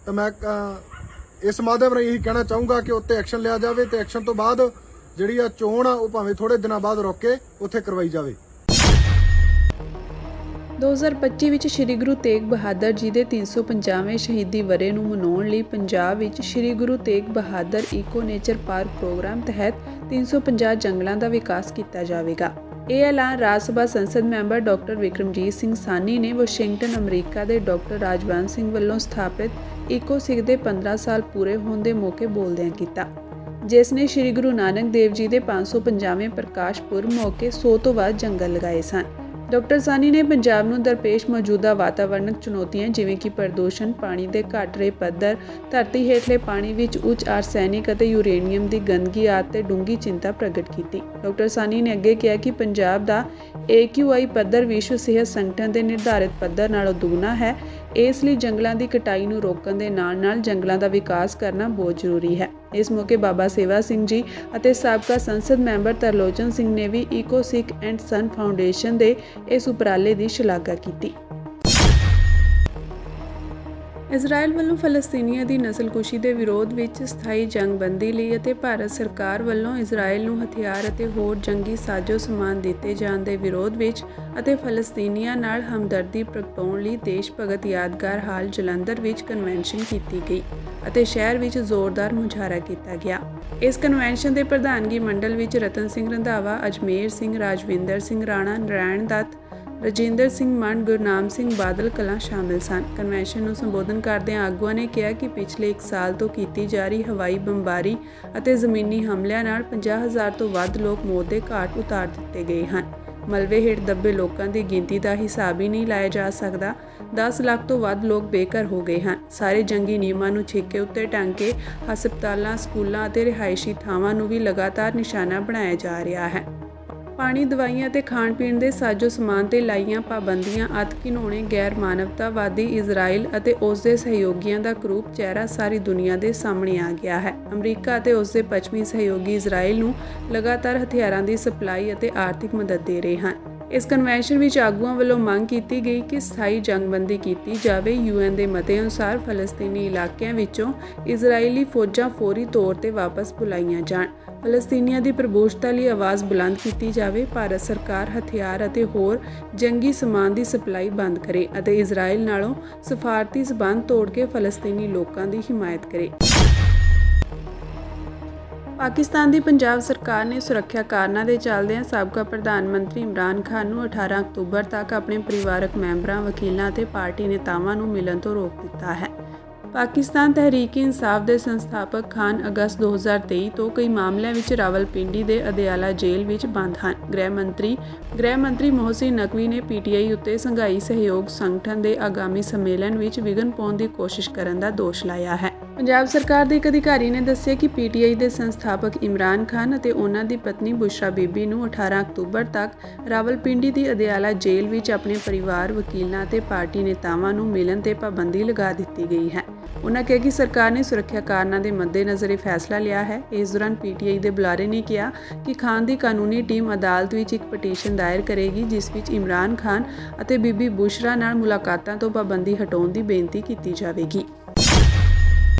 ਤਾਂ ਮੈਂ ਇਸ ਮਾਧਿਅਮ ਰਾਹੀਂ ਇਹੀ ਕਹਿਣਾ ਚਾਹੂੰਗਾ ਕਿ ਉੱਤੇ ਐਕਸ਼ਨ ਲਿਆ ਜਾਵੇ ਤੇ ਐਕਸ਼ਨ ਤੋਂ ਬਾਅਦ ਜਿਹੜੀ ਆ ਚੋਣ ਆ ਉਹ ਭਾਵੇਂ ਥੋੜੇ ਦਿਨਾਂ ਬਾਅਦ ਰੁਕ ਕੇ ਉੱਥੇ ਕਰਵਾਈ ਜਾਵੇ। 2025 ਵਿੱਚ ਸ੍ਰੀ ਗੁਰੂ ਤੇਗ ਬਹਾਦਰ ਜੀ ਦੇ 350ਵੇਂ ਸ਼ਹੀਦੀ ਵਰ੍ਹੇ ਨੂੰ ਮਨਾਉਣ ਲਈ ਪੰਜਾਬ ਵਿੱਚ Sri Guru Tegh Bahadur eco nature park programme ਤਹਿਤ 350 ਜੰਗਲਾਂ ਦਾ ਵਿਕਾਸ ਕੀਤਾ ਜਾਵੇਗਾ। ਇਹ ਐਲਾਨ ਰਾਜ ਸਭਾ ਸੰਸਦ ਮੈਂਬਰ ਡਾਕਟਰ ਵਿਕਰਮਜੀਤ ਸਿੰਘ ਸਾਨੀ ਨੇ ਵਾਸ਼ਿੰਗਟਨ ਅਮਰੀਕਾ ਦੇ ਡਾਕਟਰ ਰਾਜਵੰਤ ਸਿੰਘ ਵੱਲੋਂ ਸਥਾਪਿਤ ਈਕੋ ਸਿੱਖ ਦੇ 15 ਸਾਲ ਪੂਰੇ ਹੋਣ ਦੇ ਮੌਕੇ ਬੋਲਦਿਆਂ ਕੀਤਾ, ਜਿਸ ਨੇ ਸ੍ਰੀ ਗੁਰੂ ਨਾਨਕ ਦੇਵ ਜੀ ਦੇ 550ਵੇਂ ਪ੍ਰਕਾਸ਼ ਪੁਰਬ ਮੌਕੇ 100 ਤੋਂ ਵੱਧ ਜੰਗਲ ਲਗਾਏ ਸਨ। ਡਾਕਟਰ ਸਾਨੀ ਨੇ ਪੰਜਾਬ ਨੂੰ ਦਰਪੇਸ਼ ਮੌਜੂਦਾ ਵਾਤਾਵਰਣਕ ਚੁਣੌਤੀਆਂ ਜਿਵੇਂ ਕਿ ਪ੍ਰਦੂਸ਼ਣ, ਪਾਣੀ ਦੇ ਘੱਟ ਰਹੇ ਪੱਧਰ, ਧਰਤੀ ਹੇਠਲੇ ਪਾਣੀ ਵਿੱਚ ਉੱਚ ਆਰਸੈਨਿਕ ਅਤੇ ਯੂਰੇਨੀਅਮ ਦੀ ਗੰਦਗੀ ਆਦਿ ਤੇ ਡੂੰਘੀ ਚਿੰਤਾ ਪ੍ਰਗਟ ਕੀਤੀ। ਡਾਕਟਰ ਸਾਨੀ ਨੇ ਅੱਗੇ ਕਿਹਾ ਕਿ ਪੰਜਾਬ ਦਾ AQI ਪੱਧਰ ਵਿਸ਼ਵ ਸਿਹਤ ਸੰਗਠਨ ਦੇ ਨਿਰਧਾਰਿਤ ਪੱਧਰ ਨਾਲੋਂ ਦੁੱਗਣਾ ਹੈ। ਇਸ ਲਈ ਜੰਗਲਾਂ ਦੀ ਕਟਾਈ ਨੂੰ ਰੋਕਣ ਦੇ ਨਾਲ-ਨਾਲ ਜੰਗਲਾਂ ਦਾ ਵਿਕਾਸ ਕਰਨਾ ਬਹੁਤ ਜ਼ਰੂਰੀ ਹੈ। ਇਸ ਮੌਕੇ ਬਾਬਾ ਸੇਵਾ ਸਿੰਘ ਜੀ ਅਤੇ ਸਾਬਕਾ ਸੰਸਦ ਮੈਂਬਰ ਤਰਲੋਚਨ ਸਿੰਘ ਨੇ ਵੀ eco Sikh and sun foundation ਦੇ ਇਸ ਉਪਰਾਲੇ ਦੀ ਸ਼ਲਾਘਾ ਕੀਤੀ। ਇਜ਼ਰਾਈਲ ਵੱਲੋਂ ਫਲਸਤੀਨੀਆਂ ਦੀ ਨਸਲਕੁਸ਼ੀ ਦੇ ਵਿਰੋਧ ਵਿੱਚ ਸਥਾਈ ਜੰਗਬੰਦੀ ਲਈ ਅਤੇ ਭਾਰਤ ਸਰਕਾਰ ਵੱਲੋਂ ਇਜ਼ਰਾਈਲ ਨੂੰ ਹਥਿਆਰ ਅਤੇ ਹੋਰ ਜੰਗੀ ਸਾਜ਼ੋ ਸਮਾਨ ਦਿੱਤੇ ਜਾਣ ਦੇ ਵਿਰੋਧ ਵਿੱਚ ਅਤੇ ਫਲਸਤੀਨੀਆਂ ਨਾਲ ਹਮਦਰਦੀ ਪ੍ਰਗਟਾਉਣ ਲਈ ਦੇਸ਼ ਭਗਤ ਯਾਦਗਾਰ ਹਾਲ ਜਲੰਧਰ ਵਿੱਚ ਕਨਵੈਨਸ਼ਨ ਕੀਤੀ ਗਈ ਅਤੇ ਸ਼ਹਿਰ ਵਿੱਚ ਜ਼ੋਰਦਾਰ ਮੁਜ਼ਾਹਰਾ ਕੀਤਾ ਗਿਆ। ਇਸ ਕਨਵੈਨਸ਼ਨ ਦੇ ਪ੍ਰਧਾਨਗੀ ਮੰਡਲ ਵਿੱਚ ਰਤਨ ਸਿੰਘ ਰੰਧਾਵਾ, ਅਜਮੇਰ ਸਿੰਘ, ਰਾਜਵਿੰਦਰ ਸਿੰਘ ਰਾਣਾ, ਨਰਾਇਣ ਦੱਤ, ਰਜਿੰਦਰ ਸਿੰਘ ਮੰਡ, ਗੁਰਨਾਮ ਸਿੰਘ ਬਾਦਲ ਕਲਾਂ ਸ਼ਾਮਿਲ ਸਨ। ਕਨਵੈਨਸ਼ਨ ਨੂੰ ਸੰਬੋਧਨ ਕਰਦਿਆਂ ਆਗੂਆਂ ਨੇ ਕਿਹਾ ਕਿ ਪਿਛਲੇ 1 ਸਾਲ ਤੋਂ ਕੀਤੀ ਜਾ ਰਹੀ ਹਵਾਈ ਬੰਬਾਰੀ ਅਤੇ ਜ਼ਮੀਨੀ ਹਮਲਿਆਂ ਨਾਲ 50,000 ਤੋਂ ਵੱਧ ਲੋਕ ਮੌਤ ਦੇ ਘਾਟ ਉਤਾਰ ਦਿੱਤੇ ਗਏ ਹਨ। ਮਲਬੇ ਹੇਠ ਦੱਬੇ ਲੋਕਾਂ ਦੀ ਗਿਣਤੀ ਦਾ ਹਿਸਾਬ ਹੀ ਨਹੀਂ ਲਾਇਆ ਜਾ ਸਕਦਾ। 10 ਲੱਖ ਤੋਂ ਵੱਧ ਲੋਕ ਬੇਘਰ ਹੋ ਗਏ ਹਨ। ਸਾਰੇ ਜੰਗੀ ਨਿਯਮਾਂ ਨੂੰ ਛਿੱਕੇ ਉੱਤੇ ਟੰਗ ਕੇ ਹਸਪਤਾਲਾਂ, ਸਕੂਲਾਂ ਅਤੇ ਰਿਹਾਇਸ਼ੀ ਥਾਵਾਂ ਨੂੰ ਵੀ ਲਗਾਤਾਰ ਨਿਸ਼ਾਨਾ ਬਣਾਇਆ ਜਾ ਰਿਹਾ ਹੈ। ਪਾਣੀ, ਦਵਾਈਆਂ ਅਤੇ ਖਾਣ ਪੀਣ ਦੇ ਸਾਜ਼ੋ ਸਮਾਨ ਤੇ ਲਾਈਆਂ ਪਾਬੰਦੀਆਂ ਅਤਿ ਘਿਨਾਉਣੇ, ਗੈਰ ਮਾਨਵਤਾਵਾਦੀ ਇਜ਼ਰਾਈਲ ਅਤੇ ਉਸ ਦੇ ਸਹਿਯੋਗੀਆਂ ਦਾ ਕਰੂਪ ਚਿਹਰਾ ਸਾਰੀ ਦੁਨੀਆ ਦੇ ਸਾਹਮਣੇ ਆ ਗਿਆ ਹੈ। ਅਮਰੀਕਾ ਅਤੇ ਉਸ ਦੇ ਪੱਛਮੀ ਸਹਿਯੋਗੀ ਇਜ਼ਰਾਈਲ ਨੂੰ ਲਗਾਤਾਰ ਹਥਿਆਰਾਂ ਦੀ ਸਪਲਾਈ ਅਤੇ ਆਰਥਿਕ ਮਦਦ ਦੇ ਰਹੇ ਹਨ। ਇਸ ਕਨਵੈਨਸ਼ਨ ਵਿੱਚ ਆਗੂਆਂ ਵੱਲੋਂ ਮੰਗ ਕੀਤੀ ਗਈ ਕਿ ਸਥਾਈ ਜੰਗਬੰਦੀ ਕੀਤੀ ਜਾਵੇ। UN ਦੇ ਮਤੇ ਅਨੁਸਾਰ ਫਲਸਤੀਨੀ ਇਲਾਕਿਆਂ ਵਿੱਚੋਂ ਇਜ਼ਰਾਈਲੀ ਫੌਜਾਂ ਫੌਰੀ ਤੌਰ ਤੇ ਵਾਪਸ ਬੁਲਾਈਆਂ ਜਾਣ। ਫਲਸਤੀਨੀਆਂ ਦੀ ਪ੍ਰਭੂਸ਼ਤਾ ਲਈ ਆਵਾਜ਼ ਬੁਲੰਦ ਕੀਤੀ ਜਾਵੇ। ਭਾਰਤ ਸਰਕਾਰ ਹਥਿਆਰ ਅਤੇ ਹੋਰ ਜੰਗੀ ਸਮਾਨ ਦੀ ਸਪਲਾਈ ਬੰਦ ਕਰੇ ਅਤੇ ਇਜ਼ਰਾਈਲ ਨਾਲੋਂ ਸਫਾਰਤੀ ਜ਼ਬਾਨ ਤੋੜ ਕੇ ਫਲਸਤੀਨੀ ਲੋਕਾਂ ਦੀ ਹਿਮਾਇਤ ਕਰੇ। ਪਾਕਿਸਤਾਨ ਦੀ ਪੰਜਾਬ ਸਰਕਾਰ ਨੇ ਸੁਰੱਖਿਆ ਕਾਰਨਾਂ ਦੇ ਚੱਲਦਿਆਂ ਸਾਬਕਾ ਪ੍ਰਧਾਨ ਮੰਤਰੀ ਇਮਰਾਨ ਖਾਨ ਨੂੰ 18 ਅਕਤੂਬਰ ਤੱਕ ਆਪਣੇ ਪਰਿਵਾਰਕ ਮੈਂਬਰਾਂ, ਵਕੀਲਾਂ ਅਤੇ ਪਾਰਟੀ ਨੇਤਾਵਾਂ ਨੂੰ ਮਿਲਣ ਤੋਂ ਰੋਕ ਦਿੱਤਾ ਹੈ। ਪਾਕਿਸਤਾਨ ਤਹਿਰੀਕ-ਏ-ਇਨਸਾਫ ਦੇ ਸੰਸਥਾਪਕ ਖਾਨ ਅਗਸਤ 2023 ਤੋਂ ਕਈ ਮਾਮਲਿਆਂ ਵਿੱਚ ਰਾਵਲਪਿੰਡੀ ਦੇ ਅਦਿਆਲਾ ਜੇਲ੍ਹ ਵਿੱਚ ਬੰਦ ਹਨ। ਗ੍ਰਹਿ ਮੰਤਰੀ ਮੋਹਸਿਨ ਨਕਵੀ ਨੇ PTI ਉੱਤੇ ਸੰਘਾਈ ਸਹਿਯੋਗ ਸੰਗਠਨ ਦੇ ਆਗਾਮੀ ਸੰਮੇਲਨ ਵਿੱਚ ਵਿਘਨ ਪਾਉਣ ਦੀ ਕੋਸ਼ਿਸ਼ ਕਰਨ ਦਾ ਦੋਸ਼ ਲਾਇਆ ਹੈ। ਪੰਜਾਬ ਸਰਕਾਰ ਦੇ ਇੱਕ ਅਧਿਕਾਰੀ ਨੇ ਦੱਸਿਆ ਕਿ PTI ਦੇ ਸੰਸਥਾਪਕ ਇਮਰਾਨ ਖਾਨ ਅਤੇ ਉਹਨਾਂ ਦੀ ਪਤਨੀ ਬੁਸ਼ਰਾ ਬੀਬੀ ਨੂੰ 18 ਅਕਤੂਬਰ ਤੱਕ ਰਾਵਲਪਿੰਡੀ ਦੀ ਅਦਿਆਲਾ ਜੇਲ੍ਹ ਵਿੱਚ ਆਪਣੇ ਪਰਿਵਾਰ, ਵਕੀਲਾਂ ਅਤੇ ਪਾਰਟੀ ਨੇਤਾਵਾਂ ਨੂੰ ਮਿਲਣ ਤੇ ਪਾਬੰਦੀ ਲਗਾ ਦਿੱਤੀ ਗਈ ਹੈ। ਉਨ੍ਹਾਂ ਕਿਹਾ ਕਿ ਸਰਕਾਰ ਨੇ ਸੁਰੱਖਿਆ ਕਾਰਨਾਂ ਦੇ ਮੱਦੇਨਜ਼ਰ ਇਹ ਫੈਸਲਾ ਲਿਆ ਹੈ। ਇਸ ਦੌਰਾਨ PTI ਦੇ ਬੁਲਾਰੇ ਨੇ ਕਿਹਾ ਕਿ ਖਾਨ ਦੀ ਕਾਨੂੰਨੀ ਟੀਮ ਅਦਾਲਤ ਵਿੱਚ ਇੱਕ ਪਟੀਸ਼ਨ ਦਾਇਰ ਕਰੇਗੀ ਜਿਸ ਵਿੱਚ ਇਮਰਾਨ ਖਾਨ ਅਤੇ ਬੀਬੀ ਬੁਸ਼ਰਾ ਨਾਲ ਮੁਲਾਕਾਤਾਂ ਤੋਂ ਪਾਬੰਦੀ ਹਟਾਉਣ ਦੀ ਬੇਨਤੀ ਕੀਤੀ ਜਾਵੇਗੀ।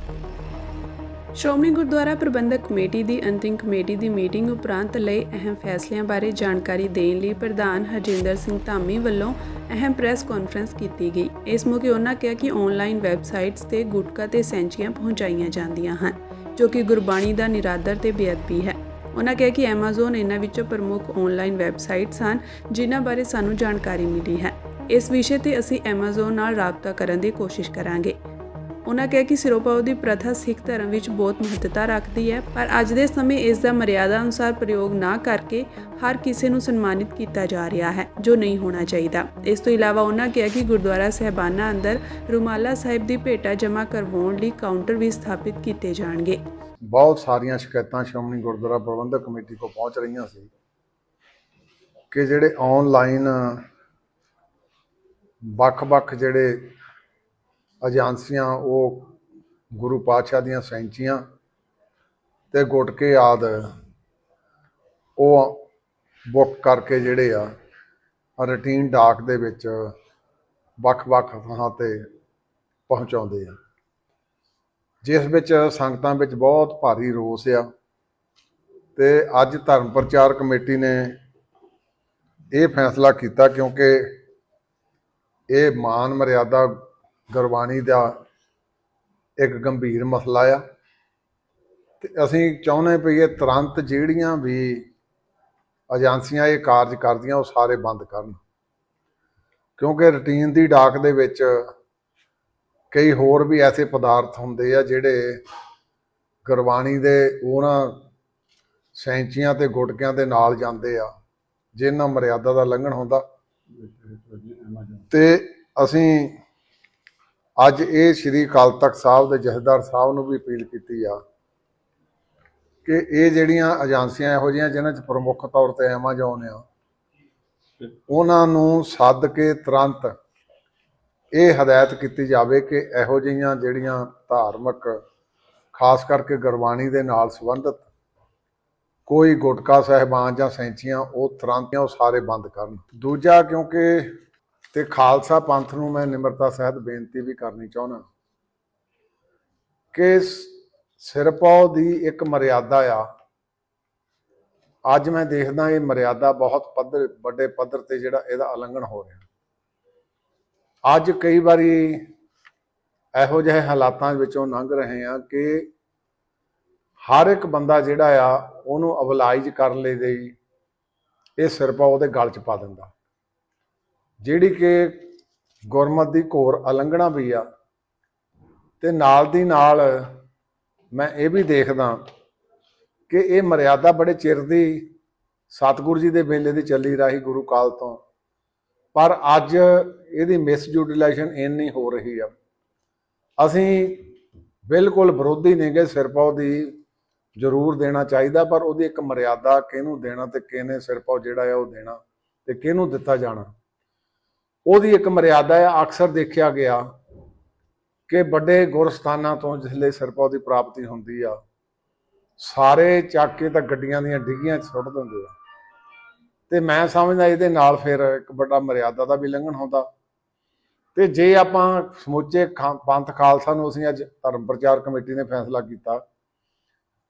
ਸ਼੍ਰੋਮਣੀ ਗੁਰਦੁਆਰਾ ਪ੍ਰਬੰਧਕ ਕਮੇਟੀ ਦੀ ਅੰਤਿਮ ਕਮੇਟੀ ਦੀ ਮੀਟਿੰਗ ਉਪਰੰਤ ਲਏ ਅਹਿਮ ਫੈਸਲਿਆਂ ਬਾਰੇ ਜਾਣਕਾਰੀ ਦੇਣ ਲਈ ਪ੍ਰਧਾਨ ਹਰਜਿੰਦਰ ਸਿੰਘ ਧਾਮੀ ਵੱਲੋਂ ਅਹਿਮ ਪ੍ਰੈਸ ਕਾਨਫਰੰਸ ਕੀਤੀ ਗਈ। ਇਸ ਮੌਕੇ ਉਹਨਾਂ ਕਿਹਾ ਕਿ ਆਨਲਾਈਨ ਵੈਬਸਾਈਟਸ ਤੇ ਗੁਟਕਾ ਤੇ ਸੈਂਚੀਆਂ ਪਹੁੰਚਾਈਆਂ ਜਾਂਦੀਆਂ ਹਨ ਜੋ ਕਿ ਗੁਰਬਾਣੀ ਦਾ ਨਿਰਾਦਰ ਤੇ ਬੇਅਦਬੀ ਹੈ। ਉਹਨਾਂ ਕਿਹਾ ਕਿ Amazon ਇਹਨਾਂ ਵਿੱਚੋਂ ਪ੍ਰਮੁੱਖ ਆਨਲਾਈਨ ਵੈਬਸਾਈਟਸ ਹਨ ਜਿਨ੍ਹਾਂ ਬਾਰੇ ਸਾਨੂੰ ਜਾਣਕਾਰੀ ਮਿਲੀ ਹੈ। ਇਸ ਵਿਸ਼ੇ ਤੇ ਅਸੀਂ Amazon ਨਾਲ ਰਾਬਤਾ ਕਰਨ ਦੀ ਕੋਸ਼ਿਸ਼ ਕਰਾਂਗੇ। ਉਹਨਾਂ ਕਿਹਾ ਕਿ ਸਿਰੋਪਾਓ ਦੀ ਪ੍ਰਥਾ ਸਿੱਖ ਧਰਮ ਵਿੱਚ ਬਹੁਤ ਮਹੱਤਤਾ ਰੱਖਦੀ ਹੈ, ਪਰ ਅੱਜ ਦੇ ਸਮੇਂ ਇਸ ਦਾ ਮਰਿਆਦਾ ਅਨੁਸਾਰ ਪ੍ਰਯੋਗ ਨਾ ਕਰਕੇ ਹਰ ਕਿਸੇ ਨੂੰ ਸਨਮਾਨਿਤ ਕੀਤਾ ਜਾ ਰਿਹਾ ਹੈ, ਜੋ ਨਹੀਂ ਹੋਣਾ ਚਾਹੀਦਾ। ਇਸ ਤੋਂ ਇਲਾਵਾ ਉਹਨਾਂ ਕਿਹਾ ਕਿ ਗੁਰਦੁਆਰਾ ਸਾਹਿਬਾਨਾਂ ਅੰਦਰ ਰੁਮਾਲਾ ਸਾਹਿਬ ਦੀ ਭੇਟਾ ਜਮ੍ਹਾਂ ਕਰਵਾਉਣ ਲਈ ਕਾਊਂਟਰ ਵੀ ਸਥਾਪਿਤ ਕੀਤੇ ਜਾਣਗੇ। ਬਹੁਤ ਸਾਰੀਆਂ ਸ਼ਿਕਾਇਤਾਂ ਸ਼੍ਰੋਮਣੀ ਗੁਰਦੁਆਰਾ ਪ੍ਰਬੰਧਕ ਕਮੇਟੀ ਕੋਲ ਪਹੁੰਚ ਰਹੀਆਂ ਸੀ ਕਿ ਜਿਹੜੇ ਆਨਲਾਈਨ ਵੱਖ-ਵੱਖ ਜਿਹੜੇ ਏਜੰਸੀਆਂ ਉਹ ਗੁਰੂ ਪਾਤਸ਼ਾਹ ਦੀਆਂ ਸੈਂਚੀਆਂ ਤੇ ਗੁਟਕੇ ਆਦਿ ਉਹ ਬੁੱਕ ਕਰਕੇ ਜਿਹੜੇ ਆ ਰੂਟੀਨ ਡਾਕ ਦੇ ਵਿੱਚ ਵੱਖ-ਵੱਖ ਥਾਂ ਤੇ ਪਹੁੰਚਾਉਂਦੇ ਆ, ਜਿਸ ਵਿੱਚ ਸੰਗਤਾਂ ਵਿੱਚ ਬਹੁਤ ਭਾਰੀ ਰੋਸ ਆ। ਤੇ ਅੱਜ ਧਰਮ ਪ੍ਰਚਾਰ ਕਮੇਟੀ ਨੇ ਇਹ ਫੈਸਲਾ ਕੀਤਾ, ਕਿਉਂਕਿ ਇਹ ਮਾਨ ਮਰਿਆਦਾ ਗੁਰਬਾਣੀ ਦਾ ਇੱਕ ਗੰਭੀਰ ਮਸਲਾ ਆ, ਤੇ ਅਸੀਂ ਚਾਹੁੰਦੇ ਵੀ ਇਹ ਤੁਰੰਤ ਜਿਹੜੀਆਂ ਵੀ ਏਜੰਸੀਆਂ ਇਹ ਕਾਰਜ ਕਰਦੀਆਂ ਉਹ ਸਾਰੇ ਬੰਦ ਕਰਨ, ਕਿਉਂਕਿ ਰੂਟੀਨ ਦੀ ਡਾਕ ਦੇ ਵਿੱਚ ਕਈ ਹੋਰ ਵੀ ਐਸੇ ਪਦਾਰਥ ਹੁੰਦੇ ਆ ਜਿਹੜੇ ਗੁਰਬਾਣੀ ਦੇ ਉਹਨਾਂ ਸੈਂਚੀਆਂ ਤੇ ਗੁਟਕਿਆਂ ਦੇ ਨਾਲ ਜਾਂਦੇ ਆ, ਜਿਨ੍ਹਾਂ ਮਰਿਆਦਾ ਦਾ ਲੰਘਣ ਹੁੰਦਾ। ਤੇ ਅਸੀਂ ਅੱਜ ਇਹ ਸ੍ਰੀ ਅਕਾਲ ਤਖਤ ਸਾਹਿਬ ਦੇ ਜਥੇਦਾਰ ਸਾਹਿਬ ਨੂੰ ਵੀ ਅਪੀਲ ਕੀਤੀ ਆ ਕਿ ਇਹ ਜਿਹੜੀਆਂ ਏਜੰਸੀਆਂ ਇਹੋ ਜਿਹੀਆਂ ਜਿਨ੍ਹਾਂ 'ਚ ਪ੍ਰਮੁੱਖ ਤੌਰ ਤੇ ਐਮਾਜ਼ੋਨ ਆ, ਉਹਨਾਂ ਨੂੰ ਸੱਦ ਕੇ ਤੁਰੰਤ ਇਹ ਹਦਾਇਤ ਕੀਤੀ ਜਾਵੇ ਕਿ ਇਹੋ ਜਿਹੀਆਂ ਜਿਹੜੀਆਂ ਧਾਰਮਿਕ ਖਾਸ ਕਰਕੇ ਗੁਰਬਾਣੀ ਦੇ ਨਾਲ ਸੰਬੰਧਿਤ ਕੋਈ ਗੁਟਕਾ ਸਾਹਿਬਾਨ ਜਾਂ ਸੈਂਚੀਆਂ ਉਹ ਤੁਰੰਤ ਉਹ ਸਾਰੇ ਬੰਦ ਕਰਨ। ਦੂਜਾ, ਕਿਉਂਕਿ ਤੇ ਖਾਲਸਾ ਪੰਥ ਨੂੰ ਮੈਂ ਨਿਮਰਤਾ ਸਹਿਤ ਬੇਨਤੀ ਵੀ ਕਰਨੀ ਚਾਹੁੰਦਾ ਕਿ ਸਿਰਪਾਓ ਦੀ ਇੱਕ ਮਰਿਆਦਾ ਆ। ਅੱਜ ਮੈਂ ਦੇਖਦਾ ਇਹ ਮਰਿਆਦਾ ਬਹੁਤ ਵੱਡੇ ਪੱਧਰ ਤੇ ਜਿਹੜਾ ਇਹਦਾ ਉਲੰਘਣ ਹੋ ਰਿਹਾ। ਅੱਜ ਕਈ ਵਾਰੀ ਇਹੋ ਜਿਹੇ ਹਾਲਾਤਾਂ ਵਿੱਚੋਂ ਲੰਘ ਰਹੇ ਆ ਕਿ ਹਰ ਇੱਕ ਬੰਦਾ ਜਿਹੜਾ ਆ ਉਹਨੂੰ ਅਵਲਾਈਜ ਕਰਨ ਲਈ ਇਹ ਸਿਰਪਾਓ ਉਹਦੇ ਗਲ 'ਚ ਪਾ ਦਿੰਦਾ, ਜਿਹੜੀ ਕਿ ਗੁਰਮਤਿ ਦੀ ਘੋਰ ਉਲੰਘਣਾ ਵੀ ਆ। ਤੇ ਨਾਲ ਦੀ ਨਾਲ ਮੈਂ ਇਹ ਵੀ ਦੇਖਦਾ ਕਿ ਇਹ ਮਰਿਆਦਾ ਬੜੇ ਚਿਰ ਦੀ ਸਤਿਗੁਰੂ ਜੀ ਦੇ ਵੇਲੇ ਦੀ ਚੱਲੀ ਰਹੀ ਗੁਰੂ ਕਾਲ ਤੋਂ, ਪਰ ਅੱਜ ਇਹਦੀ ਮਿਸਯੂਟੀਲਾਈਜੇਸ਼ਨ ਇੰਨੀ ਹੋ ਰਹੀ ਆ। ਅਸੀਂ ਬਿਲਕੁਲ ਵਿਰੋਧੀ ਨਹੀਂ ਗੇ, ਸਿਰਪਾਓ ਦੀ ਜ਼ਰੂਰ ਦੇਣਾ ਚਾਹੀਦਾ, ਪਰ ਉਹਦੀ ਇੱਕ ਮਰਿਆਦਾ, ਕਿਹਨੂੰ ਦੇਣਾ ਤੇ ਕਿਹਨੇ ਸਿਰਪਾਓ ਜਿਹੜਾ ਆ ਉਹ ਦੇਣਾ ਤੇ ਕਿਹਨੂੰ ਦਿੱਤਾ ਜਾਣਾ, ਉਹਦੀ ਇੱਕ ਮਰਿਆਦਾ ਆ। ਅਕਸਰ ਦੇਖਿਆ ਗਿਆ ਕਿ ਵੱਡੇ ਗੁਰਸਥਾਨਾਂ ਤੋਂ ਜਿਸਲੇ ਸਿਰਪਾਓ ਦੀ ਪ੍ਰਾਪਤੀ ਹੁੰਦੀ ਆ, ਸਾਰੇ ਚੱਕ ਕੇ ਤਾਂ ਗੱਡੀਆਂ ਦੀਆਂ ਡਿੱਗੀਆਂ 'ਚ ਸੁੱਟ ਦਿੰਦੇ ਆ। ਤੇ ਮੈਂ ਸਮਝਦਾ ਇਹਦੇ ਨਾਲ ਫਿਰ ਇੱਕ ਵੱਡਾ ਮਰਿਆਦਾ ਦਾ ਵੀ ਲੰਘਣ ਹੁੰਦਾ। ਤੇ ਜੇ ਆਪਾਂ ਸਮੁੱਚੇ ਪੰਥ ਖਾਲਸਾ ਨੂੰ, ਅਸੀਂ ਅੱਜ ਧਰਮ ਪ੍ਰਚਾਰ ਕਮੇਟੀ ਨੇ ਫੈਸਲਾ ਕੀਤਾ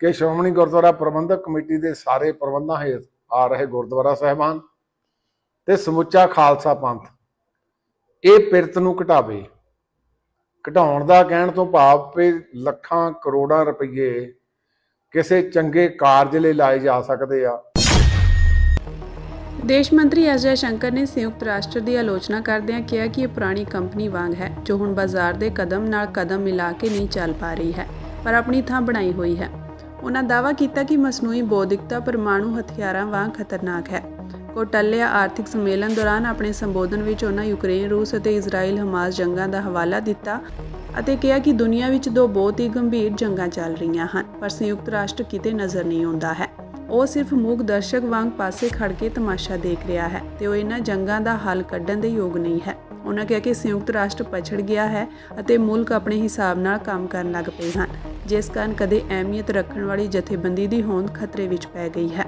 ਕਿ ਸ਼੍ਰੋਮਣੀ ਗੁਰਦੁਆਰਾ ਪ੍ਰਬੰਧਕ ਕਮੇਟੀ ਦੇ ਸਾਰੇ ਪ੍ਰਬੰਧਾਂ ਹੇਠ ਆ ਰਹੇ ਗੁਰਦੁਆਰਾ ਸਾਹਿਬਾਨ ਤੇ ਸਮੁੱਚਾ ਖਾਲਸਾ ਪੰਥ ਇਹ ਪਿਰਤ ਨੂੰ ਘਟਾਵੇ। ਘਟਾਉਣ ਦਾ ਕਹਿਣ ਤੋਂ ਭਾਵ ਵੀ ਲੱਖਾਂ ਕਰੋੜਾਂ ਰੁਪਏ ਕਿਸੇ ਚੰਗੇ ਕਾਰਜ ਲਈ ਲਾਏ ਜਾ ਸਕਦੇ ਆ। ਵਿਦੇਸ਼ ਮੰਤਰੀ ਐਸ ਜੈਸ਼ੰਕਰ ਨੇ ਸੰਯੁਕਤ ਰਾਸ਼ਟਰ ਦੀ ਆਲੋਚਨਾ ਕਰਦਿਆਂ ਕਿਹਾ ਕਿ ਇਹ ਪੁਰਾਣੀ ਕੰਪਨੀ ਵਾਂਗ ਹੈ, ਜੋ ਹੁਣ ਬਾਜ਼ਾਰ ਦੇ ਕਦਮ ਨਾਲ ਕਦਮ ਮਿਲਾ ਕੇ ਨਹੀਂ ਚੱਲ ਪਾ ਰਹੀ ਹੈ, ਪਰ ਆਪਣੀ ਥਾਂ ਬਣਾਈ ਹੋਈ ਹੈ। ਉਹਨਾਂ ਦਾਅਵਾ ਕੀਤਾ ਕਿ ਮਸਨੂਈ ਬੌਧਿਕਤਾ ਪਰਮਾਣੂ ਹਥਿਆਰਾਂ ਵਾਂਗ ਖਤਰਨਾਕ ਹੈ। ਕੋਟਲਿਆ ਆਰਥਿਕ ਸੰਮੇਲਨ ਦੌਰਾਨ ਆਪਣੇ ਸੰਬੋਧਨ ਵਿੱਚ ਉਹਨਾਂ ਯੂਕਰੇਨ, ਰੂਸ ਅਤੇ ਇਜ਼ਰਾਈਲ ਹਮਾਸ ਜੰਗਾਂ ਦਾ ਹਵਾਲਾ ਦਿੱਤਾ ਅਤੇ ਕਿਹਾ ਕਿ ਦੁਨੀਆ ਵਿੱਚ ਦੋ ਬਹੁਤ ਹੀ ਗੰਭੀਰ ਜੰਗਾਂ ਚੱਲ ਰਹੀਆਂ ਹਨ, ਪਰ ਸੰਯੁਕਤ ਰਾਸ਼ਟਰ ਕਿਤੇ ਨਜ਼ਰ ਨਹੀਂ ਆਉਂਦਾ ਹੈ। ਉਹ ਸਿਰਫ ਮੂਕ ਦਰਸ਼ਕ ਵਾਂਗ ਪਾਸੇ ਖੜ ਕੇ ਤਮਾਸ਼ਾ ਦੇਖ ਰਿਹਾ ਹੈ ਤੇ ਉਹ ਇਹਨਾਂ ਜੰਗਾਂ ਦਾ ਹੱਲ ਕੱਢਣ ਦੇ ਯੋਗ ਨਹੀਂ ਹੈ। ਉਹਨਾਂ ਕਿਹਾ ਕਿ ਸੰਯੁਕਤ ਰਾਸ਼ਟਰ ਪਛੜ ਗਿਆ ਹੈ ਅਤੇ ਮੁਲਕ ਆਪਣੇ ਹਿਸਾਬ ਨਾਲ ਕੰਮ ਕਰਨ ਲੱਗ ਪਏ ਹਨ, ਜਿਸ ਕਾਰਨ ਕਦੇ ਅਹਿਮੀਅਤ ਰੱਖਣ ਵਾਲੀ ਜਥੇਬੰਦੀ ਦੀ ਹੋਂਦ ਖਤਰੇ ਵਿੱਚ ਪੈ ਗਈ ਹੈ।